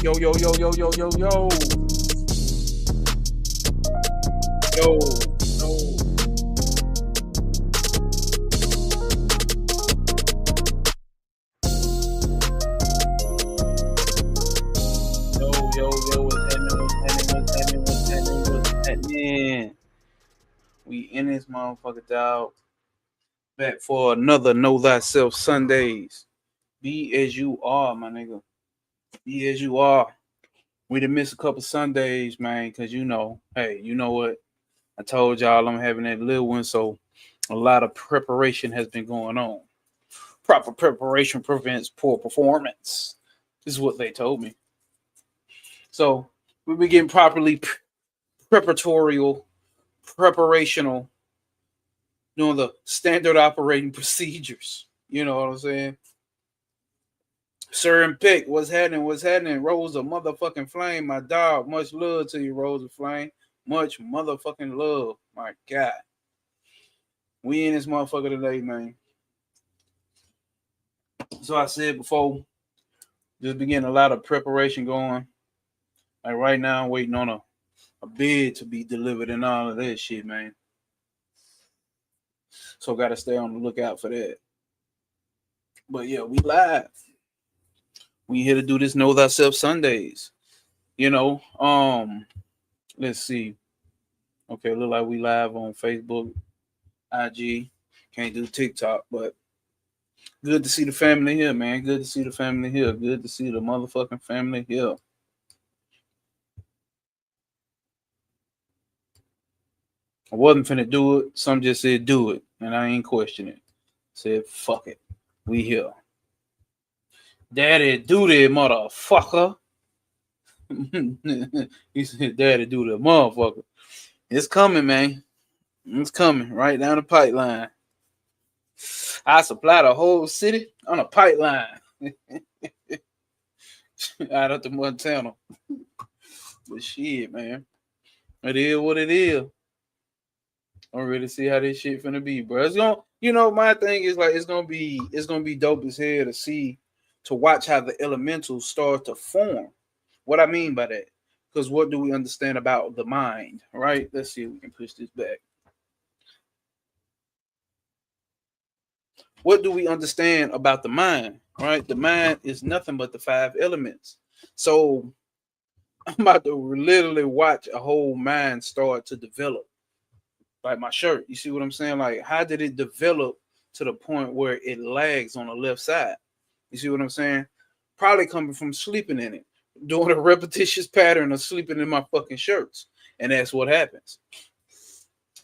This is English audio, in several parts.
Yo, yo, yo, yo, yo, yo, yo. Yo, yo. Yo, yo, yo, what's happening? We in this motherfucker, dog. Back for another Know Thyself Sundays. Be as you are, my nigga. Be as you are. We done missed a couple Sundays, man, because hey, you know what? I told y'all I'm having that little one, so a lot of preparation has been going on. Proper preparation prevents poor performance. This is what they told me. So we be getting properly preparational, doing the standard operating procedures. You know what I'm saying? Sir and Pick, what's happening? What's happening? Rose of motherfucking Flame, my dog. Much love to you, Rose of Flame. Much motherfucking love. My God. We in this motherfucker today, man. So I said before, just beginning a lot of preparation going. Like right now, I'm waiting on a bid to be delivered and all of that shit, man. So got to stay on the lookout for that. But yeah, we live. We here to do this Know Thyself Sundays. Let's see. Okay, look like we live on Facebook, IG. Can't do TikTok, but good to see the family here, man. Good to see the family here. Good to see the motherfucking family here. I wasn't finna do it. Some just said do it, and I ain't questioning it. Said fuck it. We here. Daddy do that, motherfucker. He said, Daddy do that, motherfucker. It's coming, man. It's coming right down the pipeline. I supply the whole city on a pipeline. Out of the Montana. But shit, man. It is what it is. I'm ready to see how this shit finna be, bro. It's gonna, my thing is like it's gonna be dope as hell to watch how the elementals start to form. What I mean by that, because what do we understand about the mind, right? Let's see if we can push this back. What do we understand about the mind, right? The mind is nothing but the 5 elements. So I'm about to literally watch a whole mind start to develop. Like my shirt, you see what I'm saying? Like, how did it develop to the point where it lags on the left side? You see what I'm saying? Probably coming from sleeping in it, doing a repetitious pattern of sleeping in my fucking shirts, and that's what happens.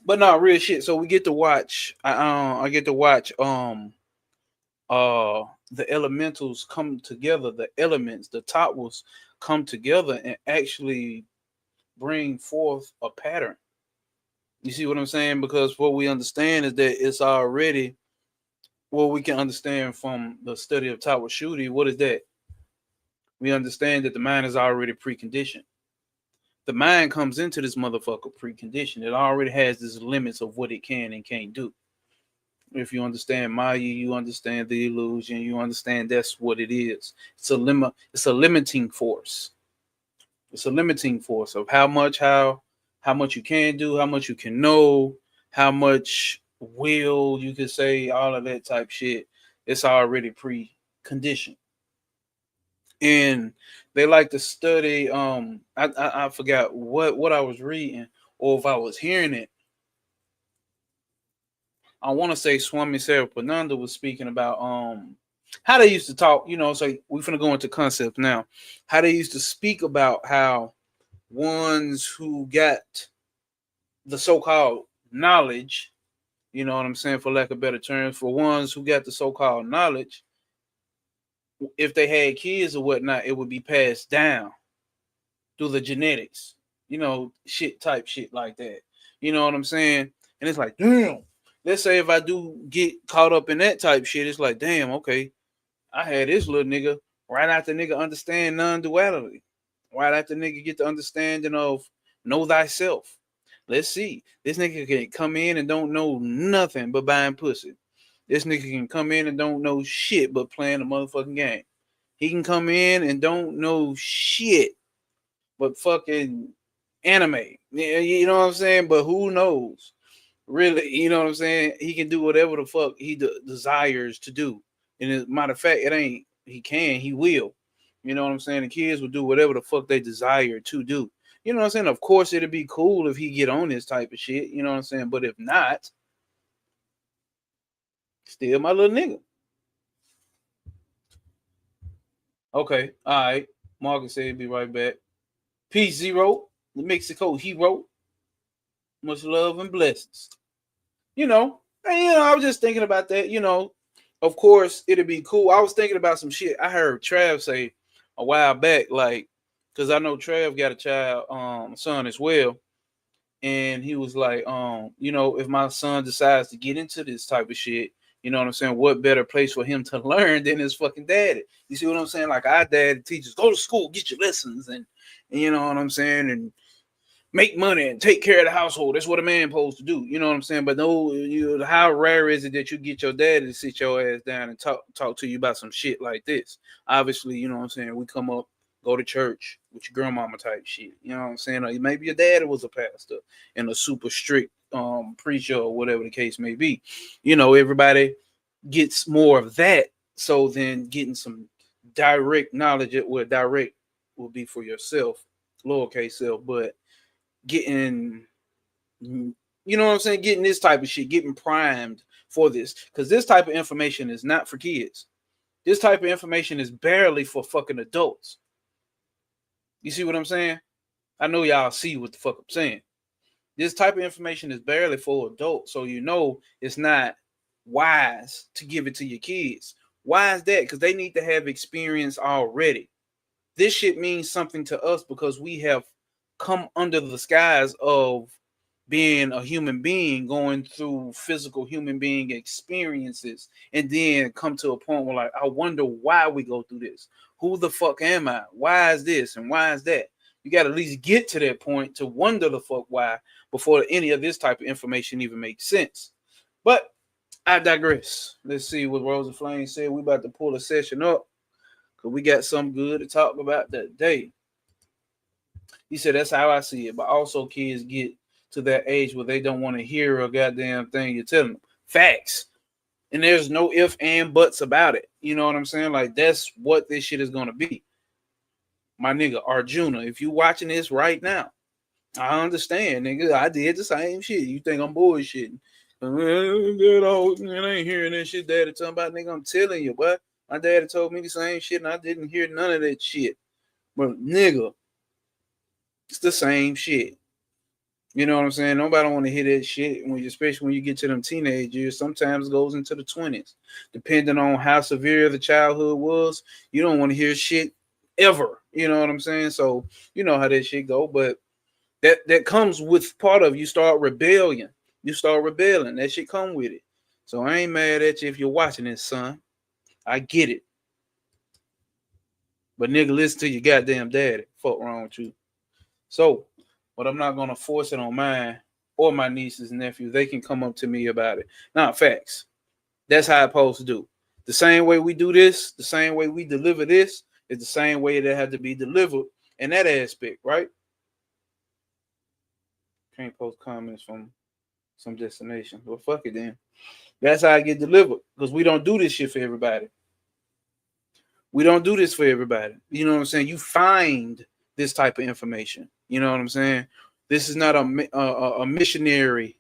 But not real shit. So we get to watch. I get to watch the elementals come together. The elements, the totals come together and actually bring forth a pattern. You see what I'm saying? Because what we understand is that it's already what we can understand from the study of Tawa Shuti. What is that? We understand that the mind is already preconditioned. The mind comes into this motherfucker preconditioned. It already has these limits of what it can and can't do. If you understand Maya, you understand the illusion. You understand that's what it is. It's a limiting force. It's a limiting force of how much you can do, how much you can know, how much will you could say, all of that type shit. It's already preconditioned. And they like to study. I forgot what I was reading or if I was hearing it. I want to say Swami Sarapananda was speaking about how they used to talk, so we're gonna go into concepts now. How they used to speak about how ones who got the so-called knowledge, you know what I'm saying, for lack of better terms, for ones who got the so-called knowledge, if they had kids or whatnot, it would be passed down through the genetics, shit like that. You know what I'm saying? And it's like, damn. Let's say if I do get caught up in that type shit, it's like, damn, okay, I had this little nigga right after nigga understand non-duality. Right after nigga get the understanding of know thyself. Let's see. This nigga can come in and don't know nothing but buying pussy. This nigga can come in and don't know shit but playing the motherfucking game. He can come in and don't know shit but fucking anime. You know what I'm saying? But who knows? Really, you know what I'm saying? He can do whatever the fuck he desires to do. And as a matter of fact, it ain't he will. You know what I'm saying? The kids will do whatever the fuck they desire to do. You know what I'm saying? Of course, it'd be cool if he get on this type of shit. You know what I'm saying? But if not, still my little nigga. Okay, all right. Marcus said he'd be right back. Peace, Zero, the Mexico hero. Much love and blessings. I was just thinking about that. Of course, it'd be cool. I was thinking about some shit I heard Trav say a while back, like, because I know Trav got a child, son as well. And he was like, if my son decides to get into this type of shit, you know what I'm saying? What better place for him to learn than his fucking daddy? You see what I'm saying? Like our dad teaches, go to school, get your lessons, and you know what I'm saying, and make money and take care of the household. That's what a man supposed to do. You know what I'm saying? But no, how rare is it that you get your daddy to sit your ass down and talk to you about some shit like this? Obviously, you know what I'm saying? We come up, go to church with your grandmama type shit. You know what I'm saying? Or maybe your daddy was a pastor and a super strict preacher or whatever the case may be. Everybody gets more of that. So then getting some direct knowledge, where direct will be for yourself, lowercase self, but getting, what I'm saying, getting this type of shit, getting primed for this, because this type of information is not for kids. This type of information is barely for fucking adults. You see what I'm saying? I know y'all see what the fuck I'm saying. This type of information is barely for adults, so it's not wise to give it to your kids. Why is that? Because they need to have experience already. This shit means something to us because we have come under the skies of being a human being, going through physical human being experiences, and then come to a point where, like, I wonder why we go through this. Who the fuck am I? Why is this and why is that? You got to at least get to that point to wonder the fuck why before any of this type of information even makes sense. But I digress. Let's see what Rosa Flame said. We about to pull a session up because we got something good to talk about that day. He said that's how I see it. But also kids get to that age where they don't want to hear a goddamn thing you're telling them. Facts. And there's no if and buts about it. You know what I'm saying? Like, that's what this shit is going to be. My nigga, Arjuna, if you watching this right now, I understand, nigga. I did the same shit. You think I'm bullshitting. I ain't hearing that shit daddy talking about, nigga. I'm telling you, but my daddy told me the same shit and I didn't hear none of that shit. But nigga, it's the same shit. You know what I'm saying? Nobody want to hear that shit, especially when you get to them teenage years. Sometimes it goes into the 20s. Depending on how severe the childhood was, you don't want to hear shit ever. You know what I'm saying? So you know how that shit go. But that comes with part of you start rebellion. You start rebelling. That shit come with it. So I ain't mad at you if you're watching this, son. I get it. But nigga, listen to your goddamn daddy. Fuck wrong with you. So, but I'm not gonna force it on mine or my nieces and nephews. They can come up to me about it. Not facts. That's how it's supposed to do. The same way we do this, the same way we deliver this, is the same way that had to be delivered in that aspect, right? Can't post comments from some destination. Well, fuck it then. That's how I get delivered. Because we don't do this shit for everybody. We don't do this for everybody. You know what I'm saying? You find this type of information. You know what I'm saying? This is not a missionary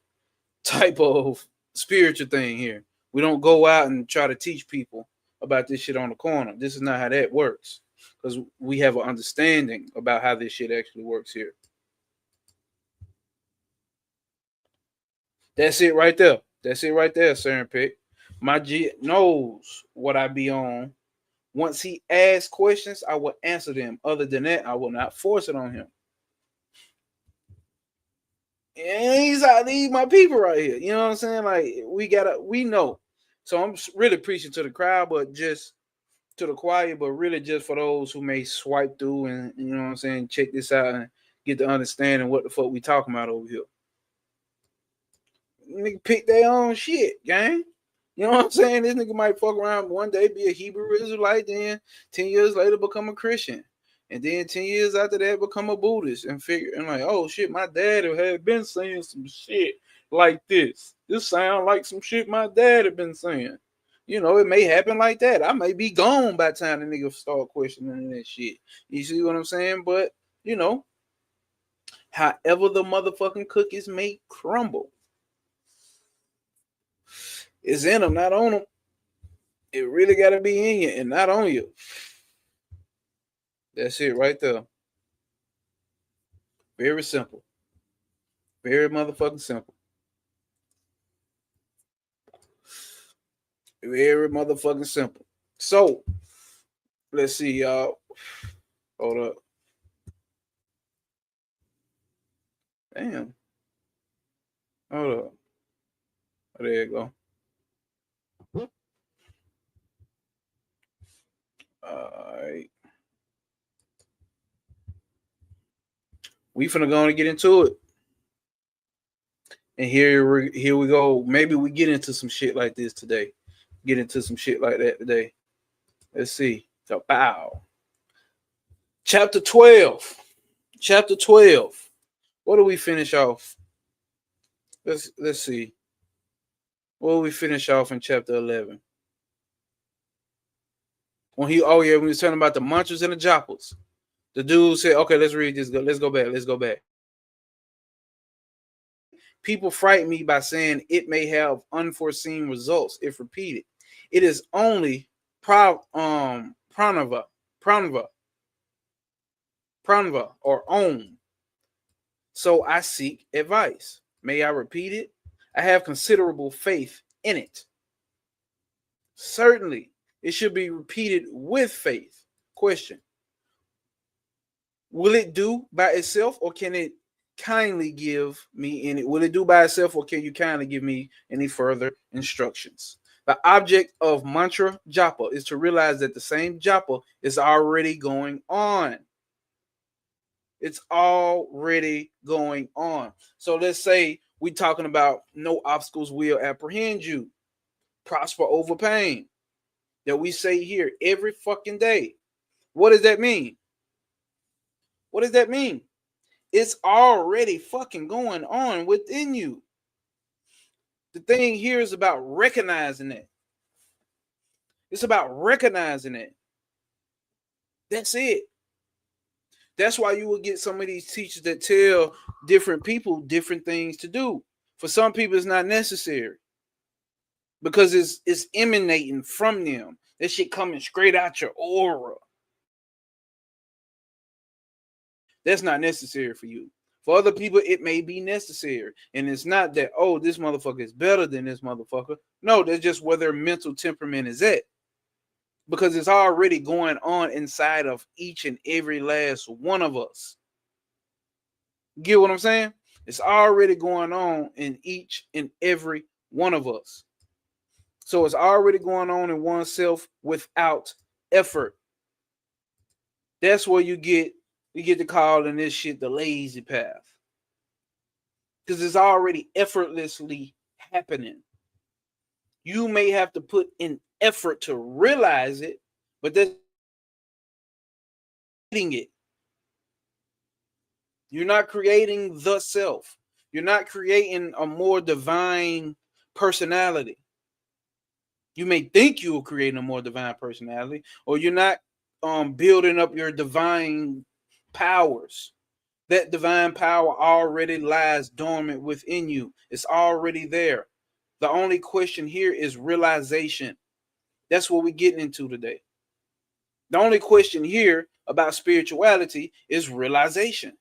type of spiritual thing here. We don't go out and try to teach people about this shit on the corner. This is not how that works, because we have an understanding about how this shit actually works here. That's it right there. That's it right there, Sir Pick. My G knows what I be on. Once he asks questions, I will answer them. Other than that, I will not force it on him. And these my people right here. You know what I'm saying? Like we know. So I'm really preaching to the crowd, but just to the choir, but really just for those who may swipe through and you know what I'm saying, check this out and get the understanding what the fuck we talking about over here. Nigga pick their own shit, gang. You know what I'm saying? This nigga might fuck around one day, be a Hebrew Israelite, then 10 years later become a Christian. And then 10 years after that become a Buddhist and figure and like, oh shit, my dad had been saying some shit like this. This sound like some shit my dad had been saying. You know, it may happen like that. I may be gone by the time the nigga start questioning that shit. You see what I'm saying? But, you know, however the motherfucking cookies may crumble, it's in them, not on them. It really got to be in you and not on you. That's it right there. Very simple. Very motherfucking simple. Very motherfucking simple. So, let's see, y'all. Hold up. Damn. Hold up. Oh, there you go. All right. We finna go and get into it. And here we go. Maybe we get into some shit like this today. Get into some shit like that today. Let's see. So, bow. Chapter 12. Chapter 12. What do we finish off? Let's see. What do we finish off in chapter 11? When we was talking about the mantras and the japas. The dude said, okay, let's read this. Let's go back. People frighten me by saying it may have unforeseen results if repeated. It is only pranava or om. So I seek advice. May I repeat it? I have considerable faith in it. Certainly, it should be repeated with faith. Question. Will it do by itself, or can it kindly give me any? Will it do by itself, or can you kindly give me any further instructions? The object of mantra japa is to realize that the same japa is already going on. It's already going on. So let's say we're talking about no obstacles will apprehend you. Prosper over pain. That we say here every fucking day. What does that mean? What does that mean? It's already fucking going on within you. The thing here is about recognizing it. It's about recognizing it. That's it. That's why you will get some of these teachers that tell different people different things to do. For some people, it's not necessary because it's emanating from them. That shit coming straight out your aura. That's not necessary for you. For other people, it may be necessary. And it's not that, oh, this motherfucker is better than this motherfucker. No, that's just where their mental temperament is at. Because it's already going on inside of each and every last one of us. Get what I'm saying? It's already going on in each and every one of us. So it's already going on in oneself without effort. That's where you get to call in this shit the lazy path. Because it's already effortlessly happening. You may have to put in effort to realize it, but that's it. You're not creating the self. You're not creating a more divine personality. You may think you will create a more divine personality, or you're not building up your divine powers. That divine power already lies dormant within you. It's already there. The only question here is realization. That's what we're getting into today. The only question here about spirituality is realization.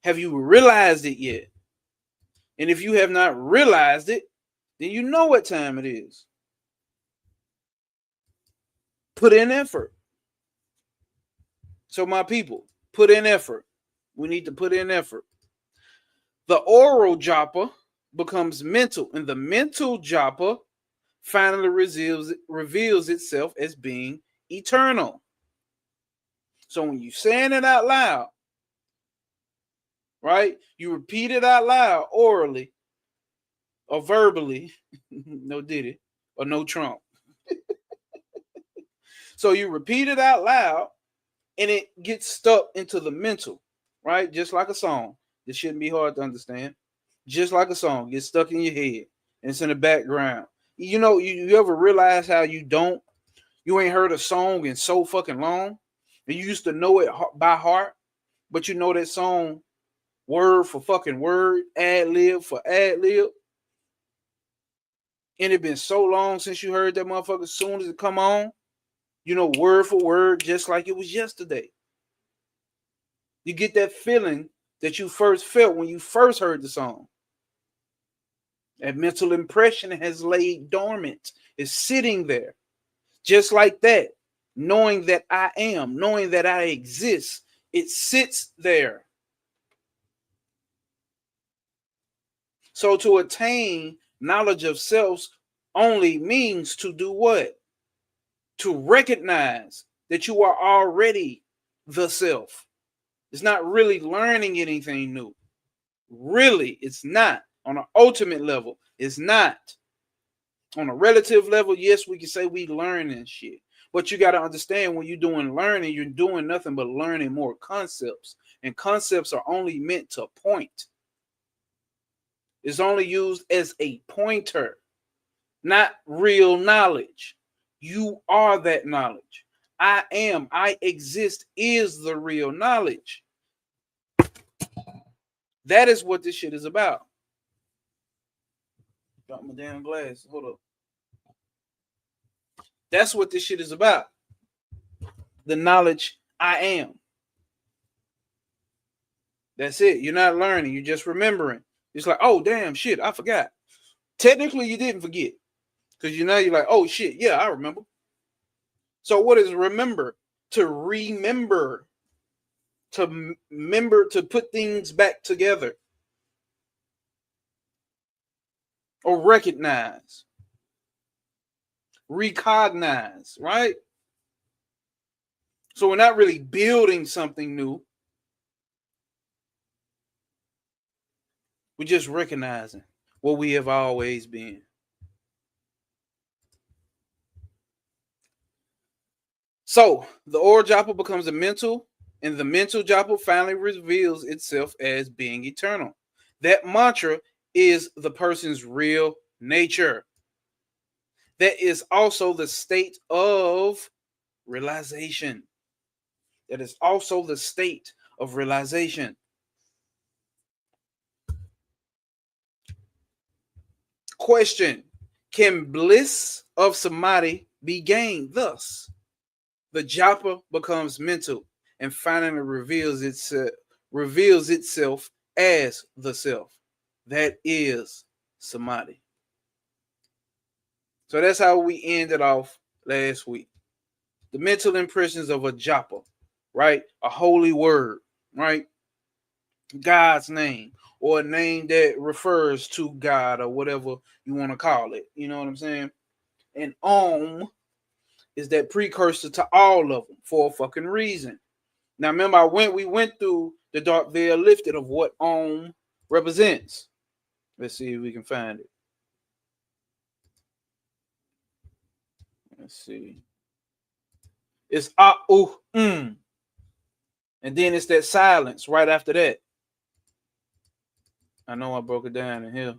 Have you realized it yet? And if you have not realized it, then you know what time it is. Put in effort. So my people, put in effort. We need to put in effort. The oral japa becomes mental, and the mental japa finally reveals itself as being eternal. So when you're saying it out loud, right, you repeat it out loud orally or verbally, no Diddy or no Trump. So you repeat it out loud and it gets stuck into the mental, right? Just like a song. This shouldn't be hard to understand. Just like a song gets stuck in your head and it's in the background. You know, you ever realize how you ain't heard a song in so fucking long and you used to know it by heart, but you know that song word for fucking word, ad lib for ad lib. And it been so long since you heard that motherfucker. As soon as it come on, you know, word for word, just like it was yesterday. You get that feeling that you first felt when you first heard the song. That mental impression has laid dormant. It's sitting there. Just like that. Knowing that I am, knowing that I exist. It sits there. So to attain knowledge of self only means to do what? To recognize that you are already the self. It's not really learning anything new. Really, it's not. On an ultimate level, it's not. On a relative level, yes, we can say we learning shit. But you got to understand when you're doing learning, you're doing nothing but learning more concepts. And concepts are only meant to point. It's only used as a pointer, not real knowledge. You are that knowledge. I am, I exist is the real knowledge. That is what this shit is about. Got my damn glass. Hold up. That's what this shit is about. The knowledge I am. That's it. You're not learning. You're just remembering. It's like, oh, damn, shit, I forgot. Technically, you didn't forget. Because you're like, oh, shit, yeah, I remember. So what is remember? To remember. To remember, to put things back together. Or recognize. Recognize, right? So we're not really building something new. We're just recognizing what we have always been. So the oral japa becomes a mental, and the mental japa finally reveals itself as being eternal. That mantra is the person's real nature. That is also the state of realization. That is also the state of realization. Question: can bliss of samadhi be gained thus? The japa becomes mental and finally reveals itself as the self. That is samadhi. So that's how we ended off last week. The mental impressions of a japa, right? A holy word, right? God's name, or a name that refers to God, or whatever you want to call it. You know what I'm saying? And Om is that precursor to all of them for a fucking reason. Now remember, we went through the dark veil lifted of what Om represents. Let's see if we can find it. Let's see. It's and then it's that silence right after that. I know I broke it down in here.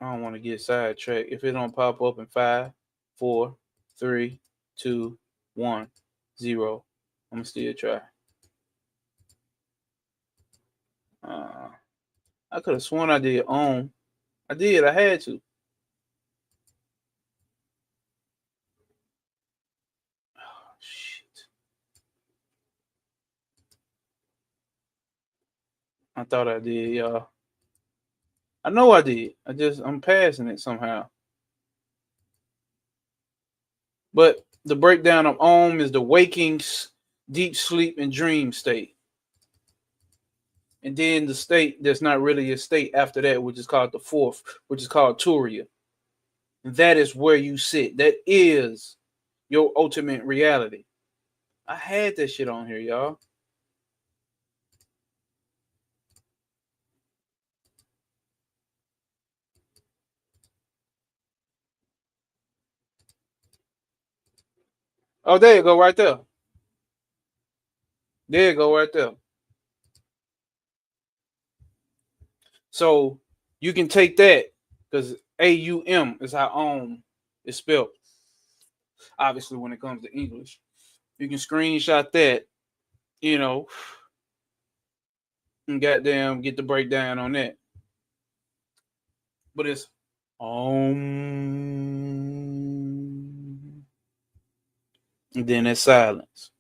I don't want to get sidetracked. If it don't pop up in 5, 4, 3, 2, 1, 0, I'm gonna still try. I could have sworn I did Om. I did. I had to. Oh, shit. I thought I did, y'all. I know I did. I'm passing it somehow. But the breakdown of Om is the waking, deep sleep, and dream state. And then the state that's not really a state after that, which is called the fourth, which is called Turiya. And that is where you sit. That is your ultimate reality. I had that shit on here, y'all. Oh, there you go, right there. There you go, right there. So you can take that because AUM is how Om is spelled. Obviously, when it comes to English, you can screenshot that, you know, and goddamn get the breakdown on that. But it's Om, and then it's silence.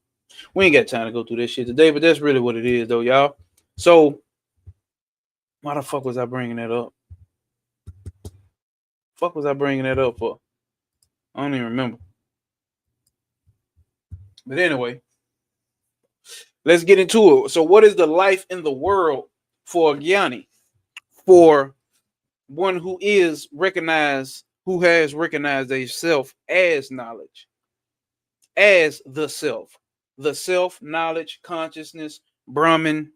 We ain't got time to go through this shit today, but that's really what it is, though, y'all. So, why the fuck was I bringing that up? Fuck was I bringing that up for? I don't even remember. But anyway, let's get into it. So, what is the life in the world for a Gyani? For one who is recognized, who has recognized themselves as knowledge, as the self, knowledge, consciousness, Brahman,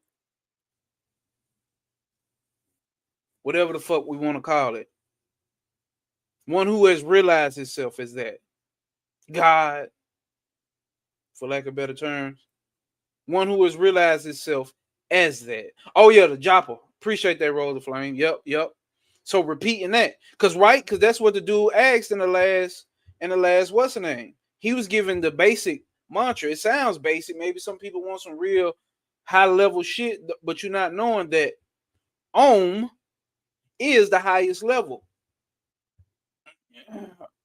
whatever the fuck we want to call it. One who has realized himself as that. God, for lack of better terms. One who has realized himself as that. Oh yeah, the Joppa. Appreciate that, Rose of Flame. Yep. So repeating that. Because that's what the dude asked in the last what's the name? He was given the basic mantra. It sounds basic. Maybe some people want some real high level shit, but you're not knowing that Om is the highest level.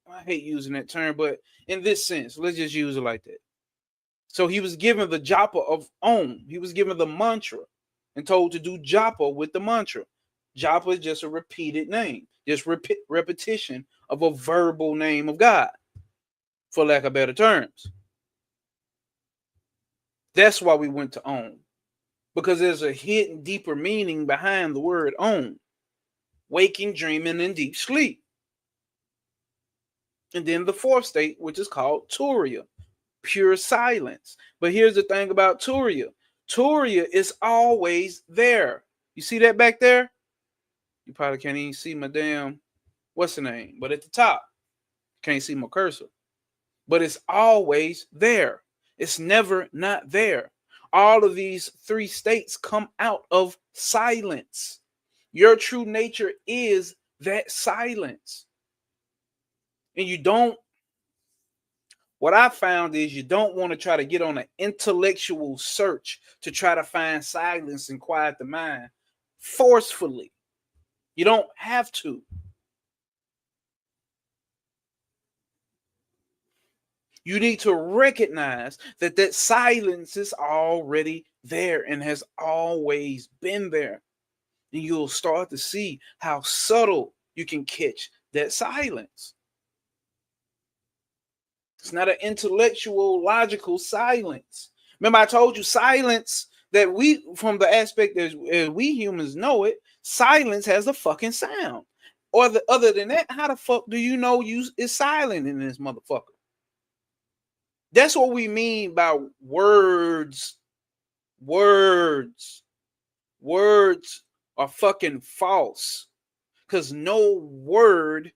I hate using that term, but in this sense, let's just use it like that. So he was given the japa of Om. He was given the mantra and told to do japa with the mantra. Japa is just a repeated name, just repetition of a verbal name of God, for lack of better terms. That's why we went to Om, because there's a hidden, deeper meaning behind the word Om: waking, dreaming, and deep sleep. And then the fourth state, which is called Turiya, pure silence. But here's the thing about Turiya. Turiya is always there. You see that back there? You probably can't even see my damn, what's the name? But at the top, can't see my cursor. But it's always there. It's never not there. All of these three states come out of silence. Your true nature is that silence. And you don't, what I found is you don't want to try to get on an intellectual search to try to find silence and quiet the mind forcefully. You don't have to. You need to recognize that that silence is already there and has always been there. And you'll start to see how subtle you can catch that silence. It's not an intellectual, logical silence. Remember, I told you silence that we, from the aspect as we humans know it, silence has a fucking sound. Or other than that, how the fuck do you know is silent in this motherfucker? That's what we mean by words. Words are fucking false, because no word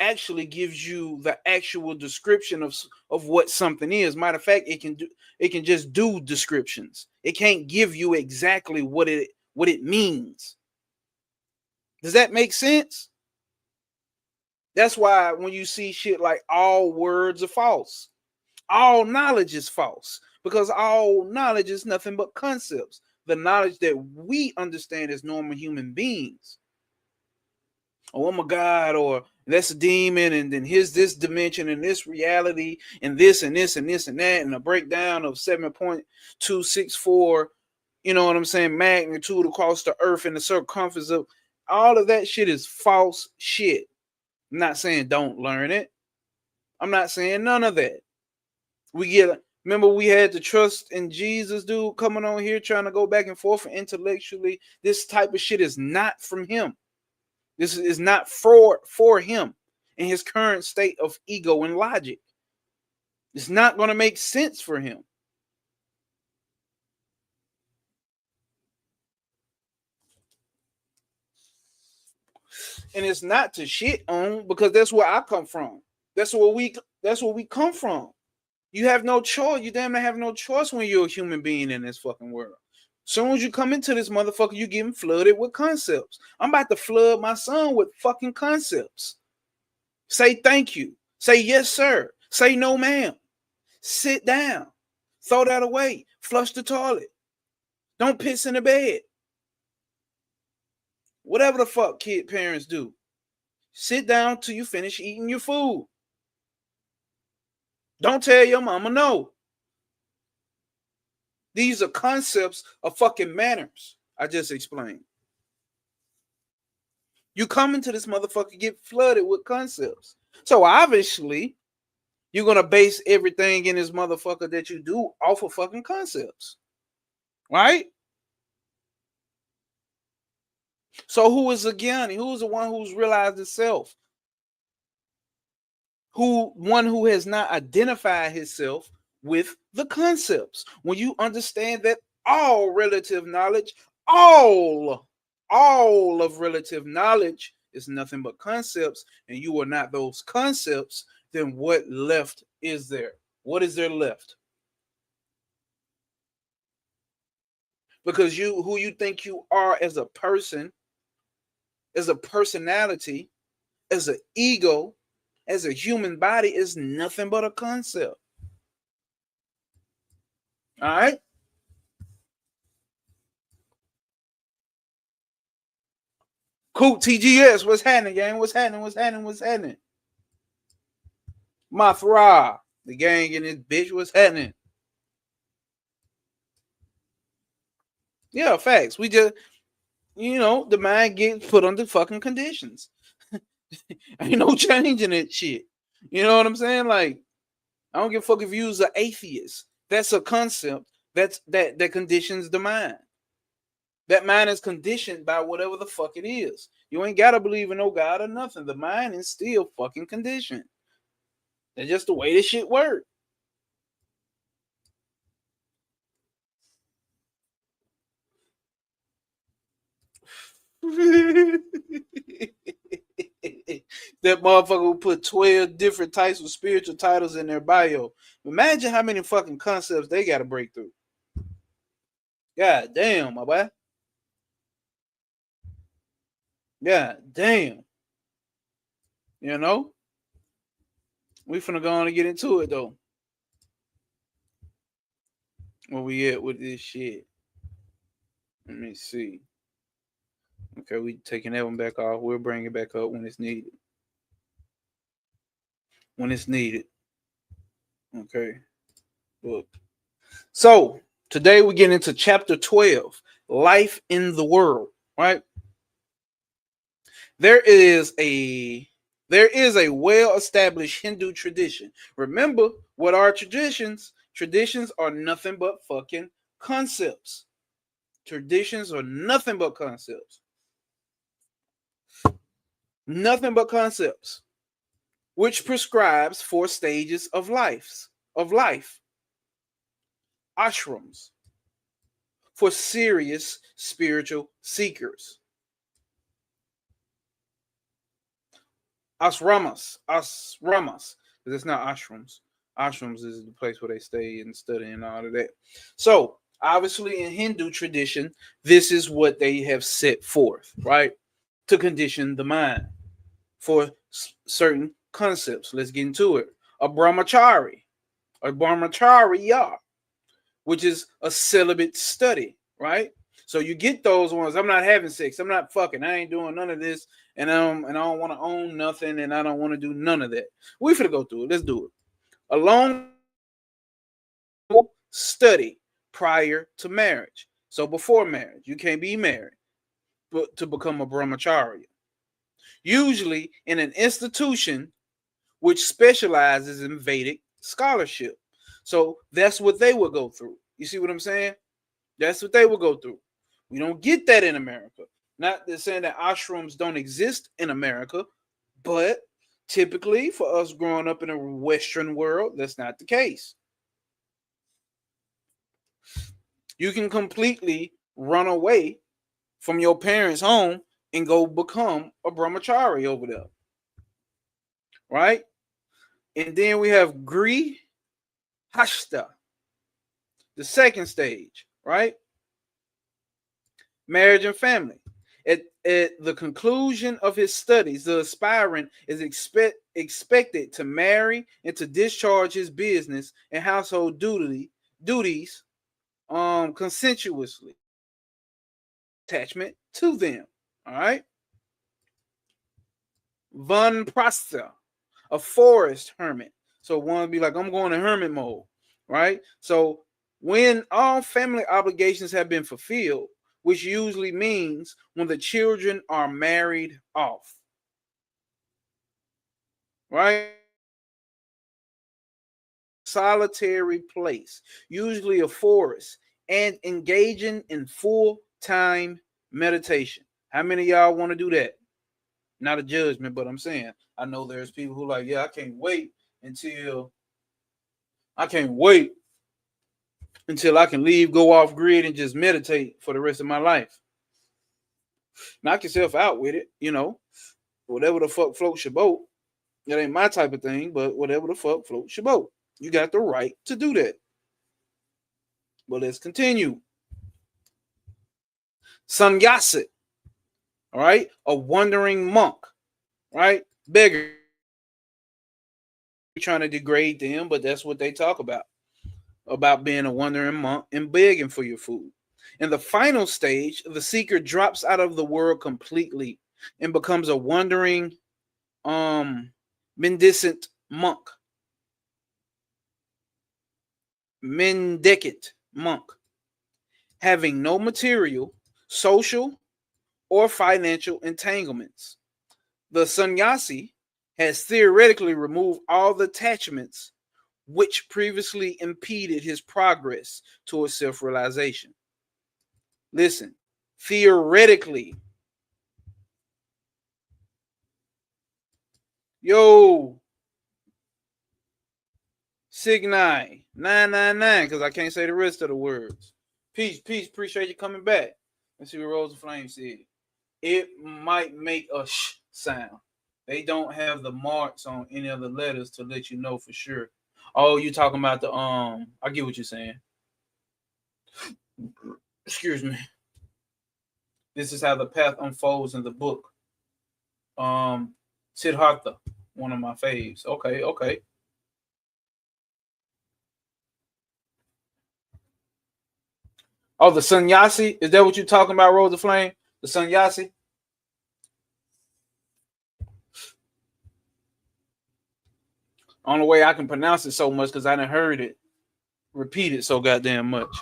actually gives you the actual description of what something is. Matter of fact, it can just do descriptions. It can't give you exactly what it means. Does that make sense? That's why when you see shit like all words are false, all knowledge is false, because all knowledge is nothing but concepts. the knowledge that we understand as normal human beings. Oh my God, or that's a demon, and then here's this dimension and this reality, and this and this and this and that, and a breakdown of 7.264, you know what I'm saying, magnitude across the earth and the circumference of all of that shit is false shit. I'm not saying don't learn it. I'm not saying none of that. Remember we had the trust in Jesus dude coming on here trying to go back and forth and intellectually. This type of shit is not from him. This is not for him in his current state of ego and logic. It's not going to make sense for him. And it's not to shit on, because that's where I come from. That's where we come from. You have no choice. You damn near have no choice when you're a human being in this fucking world. Soon as you come into this motherfucker, you getting flooded with concepts. I'm about to flood my son with fucking concepts. Say thank you. Say yes, sir. Say no, ma'am. Sit down. Throw that away. Flush the toilet. Don't piss in the bed. Whatever the fuck parents do. Sit down till you finish eating your food. Don't tell your mama no. These are concepts of fucking manners. I just explained. You come into this motherfucker, get flooded with concepts. So obviously, you're going to base everything in this motherfucker that you do off of fucking concepts. Right? So who is the Gyani? Who is the one who's realized itself? One who has not identified himself with the concepts. When you understand that all relative knowledge, all of relative knowledge is nothing but concepts, and you are not those concepts, then what left is there? What is there left? Because who you think you are as a person, as a personality, as an ego, as a human body is nothing but a concept. All right? Cool, TGS, what's happening, gang? What's happening? Mathra, the gang in this bitch, what's happening? Yeah, facts. We just, the mind gets put under fucking conditions. Ain't no changing that shit. You know what I'm saying? Like, I don't give a fuck if you was an atheist. That's a concept that conditions the mind. That mind is conditioned by whatever the fuck it is. You ain't gotta believe in no God or nothing. The mind is still fucking conditioned. That's just the way this shit works. That motherfucker will put 12 different types of spiritual titles in their bio. Imagine how many fucking concepts they gotta break through. God damn, my boy. God damn. You know? We finna go on and get into it though. Where we at with this shit? Let me see. Okay, we taking that one back off. We'll bring it back up when it's needed. When it's needed. Okay. Look. So today we get into chapter 12, life in the world, right? There is a well-established Hindu tradition. Remember what are traditions? Traditions are nothing but fucking concepts. Traditions are nothing but concepts. Nothing but concepts, which prescribes 4 stages of life. Ashrams for serious spiritual seekers. Asramas, because it's not ashrams. Ashrams is the place where they stay and study and all of that. So, obviously, in Hindu tradition, this is what they have set forth, right? To condition the mind for certain concepts. Let's get into it. A brahmacharya, which is a celibate study. right? So you get those ones. I'm not having sex. I'm not fucking. I ain't doing none of this. And I don't want to own nothing. And I don't want to do none of that. We finna go through it. Let's do it. Along study prior to marriage. So before marriage, you can't be married but to become a brahmacharya. Usually in an institution which specializes in Vedic scholarship. So that's what they would go through. You see what I'm saying? That's what they would go through. We don't get that in America. Not that saying that ashrams don't exist in America, but typically for us growing up in a Western world, that's not the case. You can completely run away from your parents' home and go become a brahmachari over there. Right? And then we have Grihasta, the second stage, right? Marriage and family. At the conclusion of his studies, the aspirant is expected to marry and to discharge his business and household duties consensuously. Attachment to them. All right. Van Prasta, a forest hermit. So one would be like, I'm going to hermit mode, right? So when all family obligations have been fulfilled, which usually means when the children are married off, right? Solitary place, usually a forest, and engaging in full-time meditation. How many of y'all want to do that? Not a judgment, but I'm saying I know there's people who like, yeah, I can't wait until I can leave, go off grid, and just meditate for the rest of my life. Knock yourself out with it, whatever the fuck floats your boat. It ain't my type of thing, but whatever the fuck floats your boat. You got the right to do that. But let's continue. Sannyasi, all right, a wandering monk, right? Beggar. Trying to degrade them, but that's what they talk about being a wandering monk and begging for your food. In the final stage, the seeker drops out of the world completely and becomes a wandering mendicant monk. Mendicant monk, having no material, social, or financial entanglements. The sannyasi has theoretically removed all the attachments which previously impeded his progress towards self-realization. Listen, theoretically. Yo, Signai 999, because I can't say the rest of the words. Peace, appreciate you coming back. Let's see what Rose of Flame said. It might make a sh sound. They don't have the marks on any of the letters to let you know for sure. Oh, you talking about the I get what you're saying. Excuse me. This is how the path unfolds in the book. Siddhartha, one of my faves. Okay. Oh, the sannyasi? Is that what you're talking about, Rose of Flame? The sannyasi? Only way I can pronounce it so much because I done heard it repeated so goddamn much.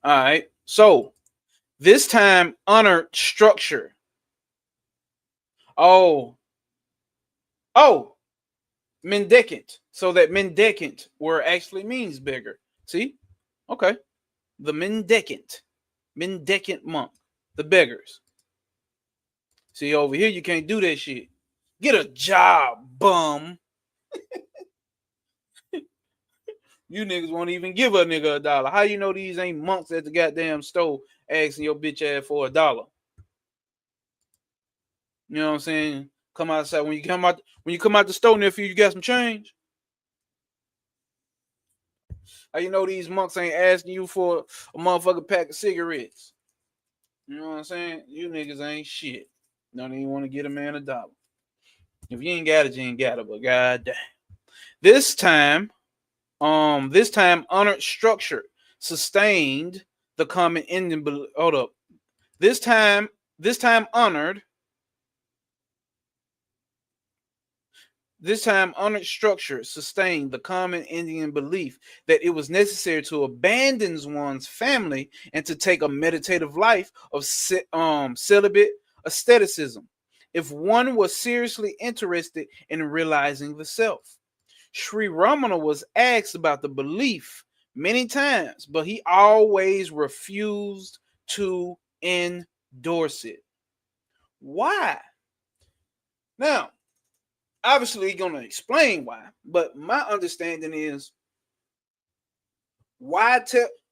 All right. So this time honored structure. Oh, mendicant. So that mendicant word actually means beggar. See? Okay. The mendicant monk, the beggars. See, over here, you can't do that shit. Get a job, bum. You niggas won't even give a nigga a dollar. How you know these ain't monks at the goddamn store asking your bitch ass for a dollar? You know what I'm saying? Come outside when you come out the store near you got some change. How you know these monks ain't asking you for a motherfucking pack of cigarettes? You know what I'm saying? You niggas ain't shit. Don't even want to get a man a dollar. If you ain't got it, you ain't got it. But goddamn, this time honored structure sustained the common ending. Hold up. This time honored. This time honored structure sustained the common Indian belief that it was necessary to abandon one's family and to take a meditative life of celibate asceticism if one was seriously interested in realizing the self. Sri Ramana was asked about the belief many times, but he always refused to endorse it. Why? Now, obviously, he's going to explain why, but my understanding is why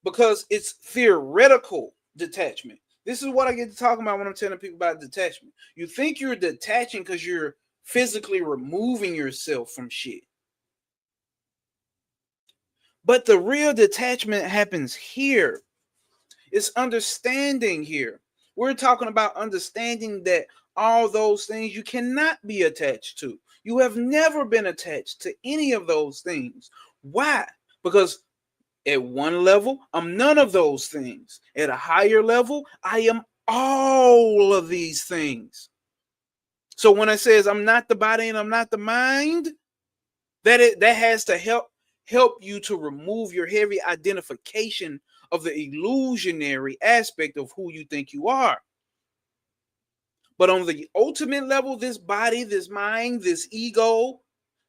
because it's theoretical detachment. This is what I get to talking about when I'm telling people about detachment. You think you're detaching because you're physically removing yourself from shit. But the real detachment happens here. It's understanding here. We're talking about understanding that all those things you cannot be attached to. You have never been attached to any of those things. Why? Because at one level, I'm none of those things. At a higher level, I am all of these things. So when it says I'm not the body and I'm not the mind, that has to help you to remove your heavy identification of the illusionary aspect of who you think you are. But on the ultimate level, this body, this mind, this ego,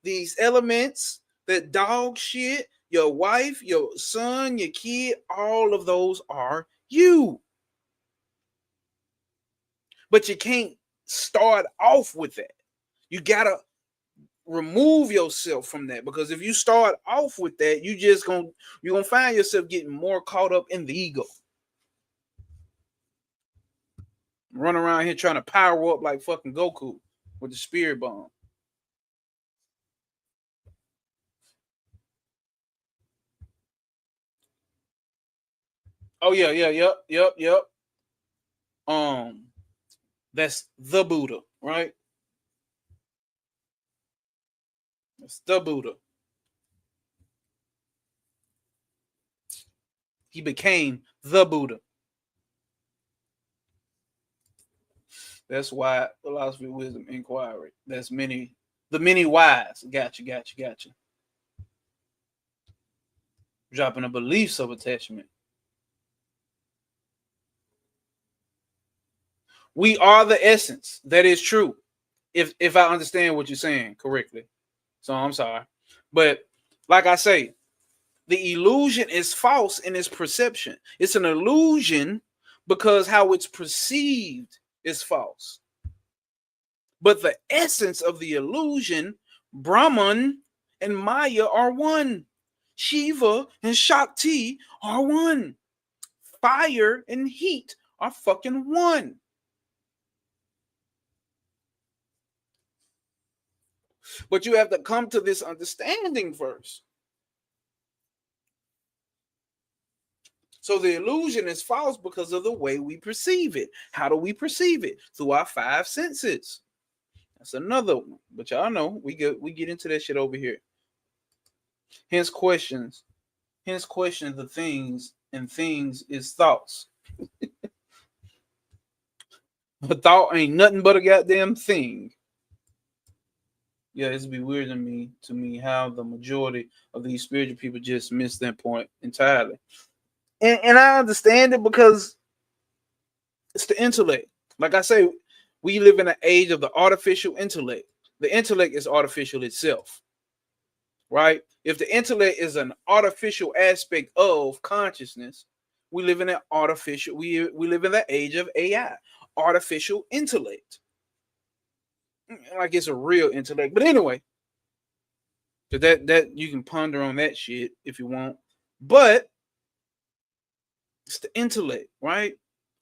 these elements, that dog shit, your wife, your son, your kid, all of those are you. But you can't start off with that. You gotta remove yourself from that, because if you start off with that, you're gonna find yourself getting more caught up in the ego. Run around here trying to power up like fucking Goku with the spirit bomb. Oh yeah, yep. That's the Buddha, right? That's the Buddha. He became the Buddha. That's why philosophy, wisdom, inquiry. That's the many whys. Gotcha. Dropping the beliefs of attachment. We are the essence. That is true. If I understand what you're saying correctly. So I'm sorry. But like I say, the illusion is false in its perception. It's an illusion because how it's perceived is false. But the essence of the illusion, Brahman and Maya are one. Shiva and Shakti are one. Fire and heat are fucking one. But you have to come to this understanding first. So the illusion is false because of the way we perceive it. How do we perceive it? Through our five senses. That's another one. But y'all know we get into that shit over here. Hence questions. The things, and things is thoughts. A thought ain't nothing but a goddamn thing. Yeah, it'd be weird to me how the majority of these spiritual people just miss that point entirely. And I understand it because it's the intellect. Like I say, we live in an age of the artificial intellect. The intellect is artificial itself, right? If the intellect is an artificial aspect of consciousness, we live in an artificial. We live in the age of AI, artificial intellect. Like it's a real intellect, but anyway, that you can ponder on that shit if you want, but it's the intellect, right?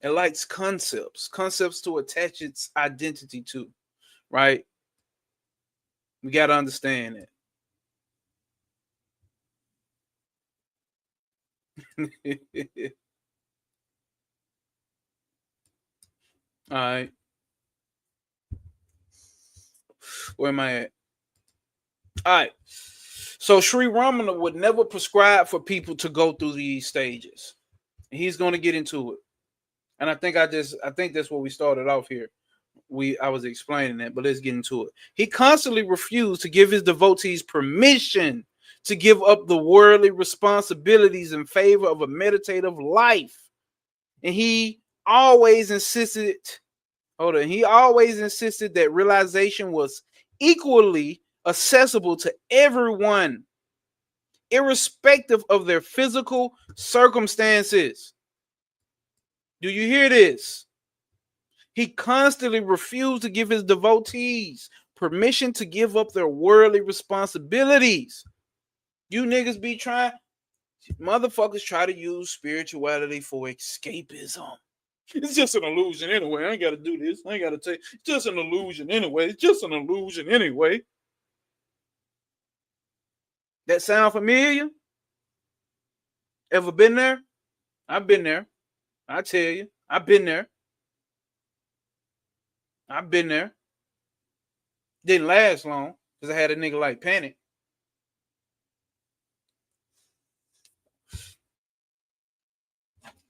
It likes concepts to attach its identity to, right? We got to understand that. All right. Where am I at? All right. So Sri Ramana would never prescribe for people to go through these stages. He's going to get into it. And I think that's what we started off here. I was explaining that, but let's get into it. He constantly refused to give his devotees permission to give up the worldly responsibilities in favor of a meditative life. And he always insisted, he always insisted that realization was equally accessible to everyone, irrespective of their physical circumstances. Do you hear this? He constantly refused to give his devotees permission to give up their worldly responsibilities. You niggas be trying, motherfuckers try to use spirituality for escapism. It's just an illusion anyway. I ain't got to do this. I ain't got to take. It's just an illusion anyway. It's just an illusion anyway. That sound familiar? Ever been there? I've been there. I tell you, I've been there. I've been there. Didn't last long because I had a nigga like Panic.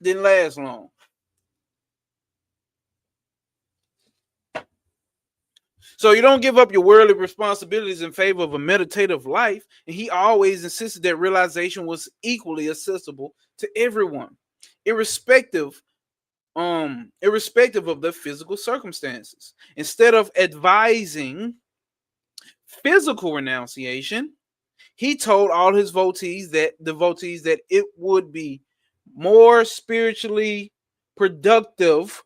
Didn't last long. So you don't give up your worldly responsibilities in favor of a meditative life. And he always insisted that realization was equally accessible to everyone, irrespective of the physical circumstances. Instead of advising physical renunciation, he told all his devotees that it would be more spiritually productive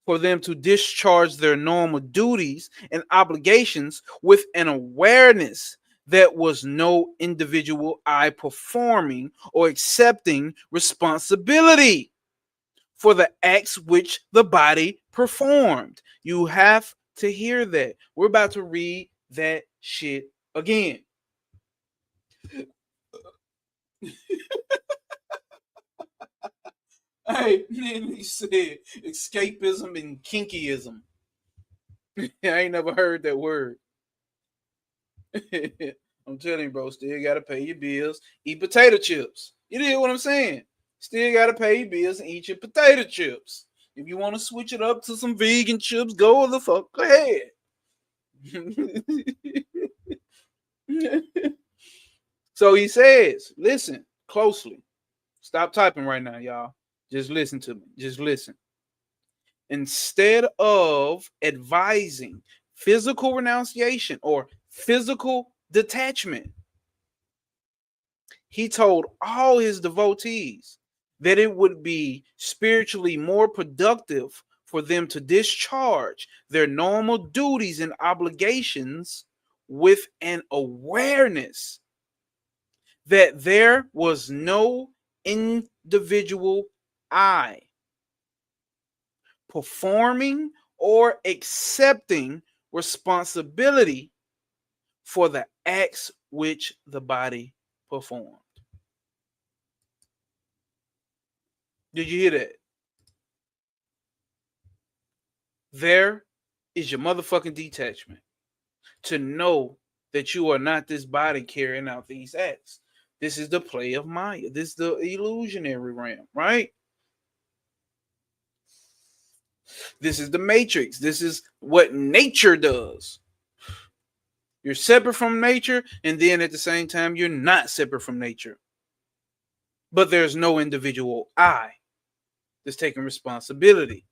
for them to discharge their normal duties and obligations with an awareness that was no individual I performing or accepting responsibility for the acts which the body performed. You have to hear that. We're about to read that shit again. Hey, man, he said escapism and kinkyism. I ain't never heard that word. I'm telling you, bro, still gotta pay your bills, eat potato chips. You hear what I'm saying? Still gotta pay your bills and eat your potato chips. If you want to switch it up to some vegan chips, go the fuck ahead. So he says, listen closely. Stop typing right now, y'all. Just listen to me. Just listen. Instead of advising physical renunciation or physical detachment, he told all his devotees that it would be spiritually more productive for them to discharge their normal duties and obligations with an awareness that there was no individual I performing or accepting responsibility for the acts which the body performed. Did you hear that? There is your motherfucking detachment to know that you are not this body carrying out these acts. This is the play of Maya. This is the illusionary realm, right? This is the matrix. This is what nature does. You're separate from nature, and then at the same time, you're not separate from nature. But there's no individual I that's taking responsibility.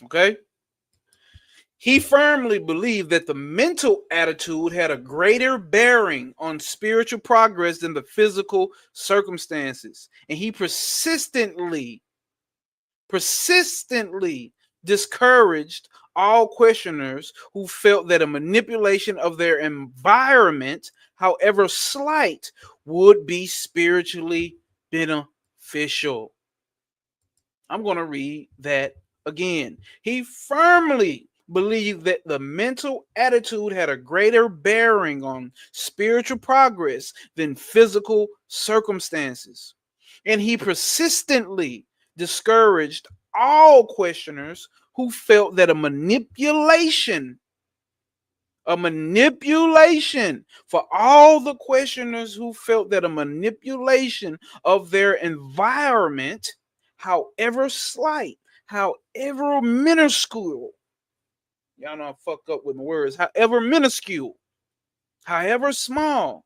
Okay? He firmly believed that the mental attitude had a greater bearing on spiritual progress than the physical circumstances. And he persistently discouraged all questioners who felt that a manipulation of their environment, however slight, would be spiritually beneficial. I'm going to read that again. He firmly believed that the mental attitude had a greater bearing on spiritual progress than physical circumstances. And he persistently discouraged all questioners who felt that a manipulation A manipulation. For all the questioners who felt that a manipulation of their environment, however slight, however minuscule, y'all know I fuck up with my words, however minuscule, however small,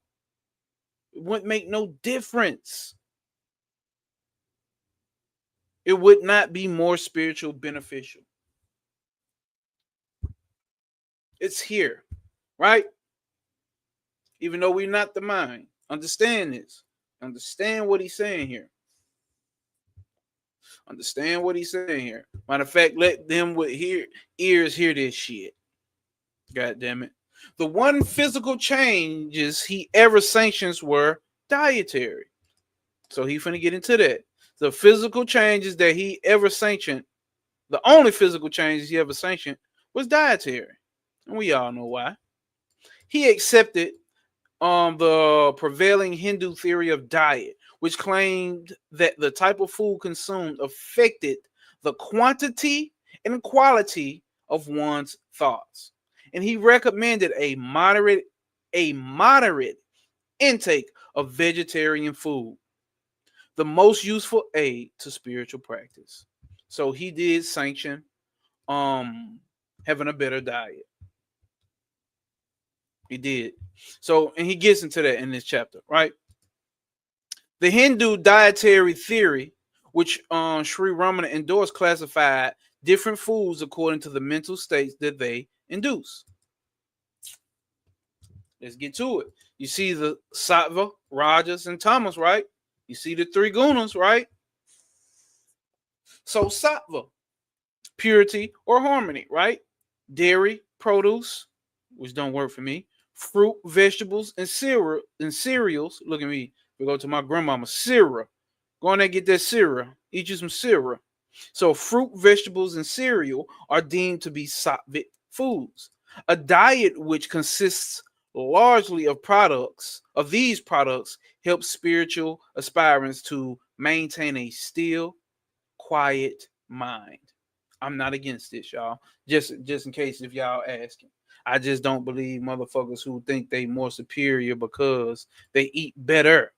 it wouldn't make no difference. It would not be more spiritual beneficial. It's here, right? Even though we're not the mind. Understand this. Understand what he's saying here. Understand what he's saying here. Matter of fact, let them with ears hear this shit. God damn it. The one physical changes he ever sanctions were dietary. So he finna get into that. The physical changes that he ever sanctioned, the only physical changes he ever sanctioned was dietary. And we all know why. He accepted the prevailing Hindu theory of diet, which claimed that the type of food consumed affected the quantity and quality of one's thoughts. And he recommended a moderate intake of vegetarian food, the most useful aid to spiritual practice. So he did sanction having a better diet. He did. So, and he gets into that in this chapter, right? The Hindu dietary theory, which Sri Ramana endorsed, classified different foods according to the mental states that they induce. Let's get to it. You see the Sattva, Rajas, and Tamas, right? You see the three gunas, right? So Sattva, purity or harmony, right? Dairy, produce, which don't work for me. Fruit, vegetables, and cereals. Look at me. We go to my grandmama, cereal. Go on there and get that cereal. Eat you some cereal. So fruit, vegetables, and cereal are deemed to be sattvic foods. A diet which consists largely of these products helps spiritual aspirants to maintain a still, quiet mind. I'm not against this, y'all. Just in case if y'all asking. I just don't believe motherfuckers who think they more superior because they eat better.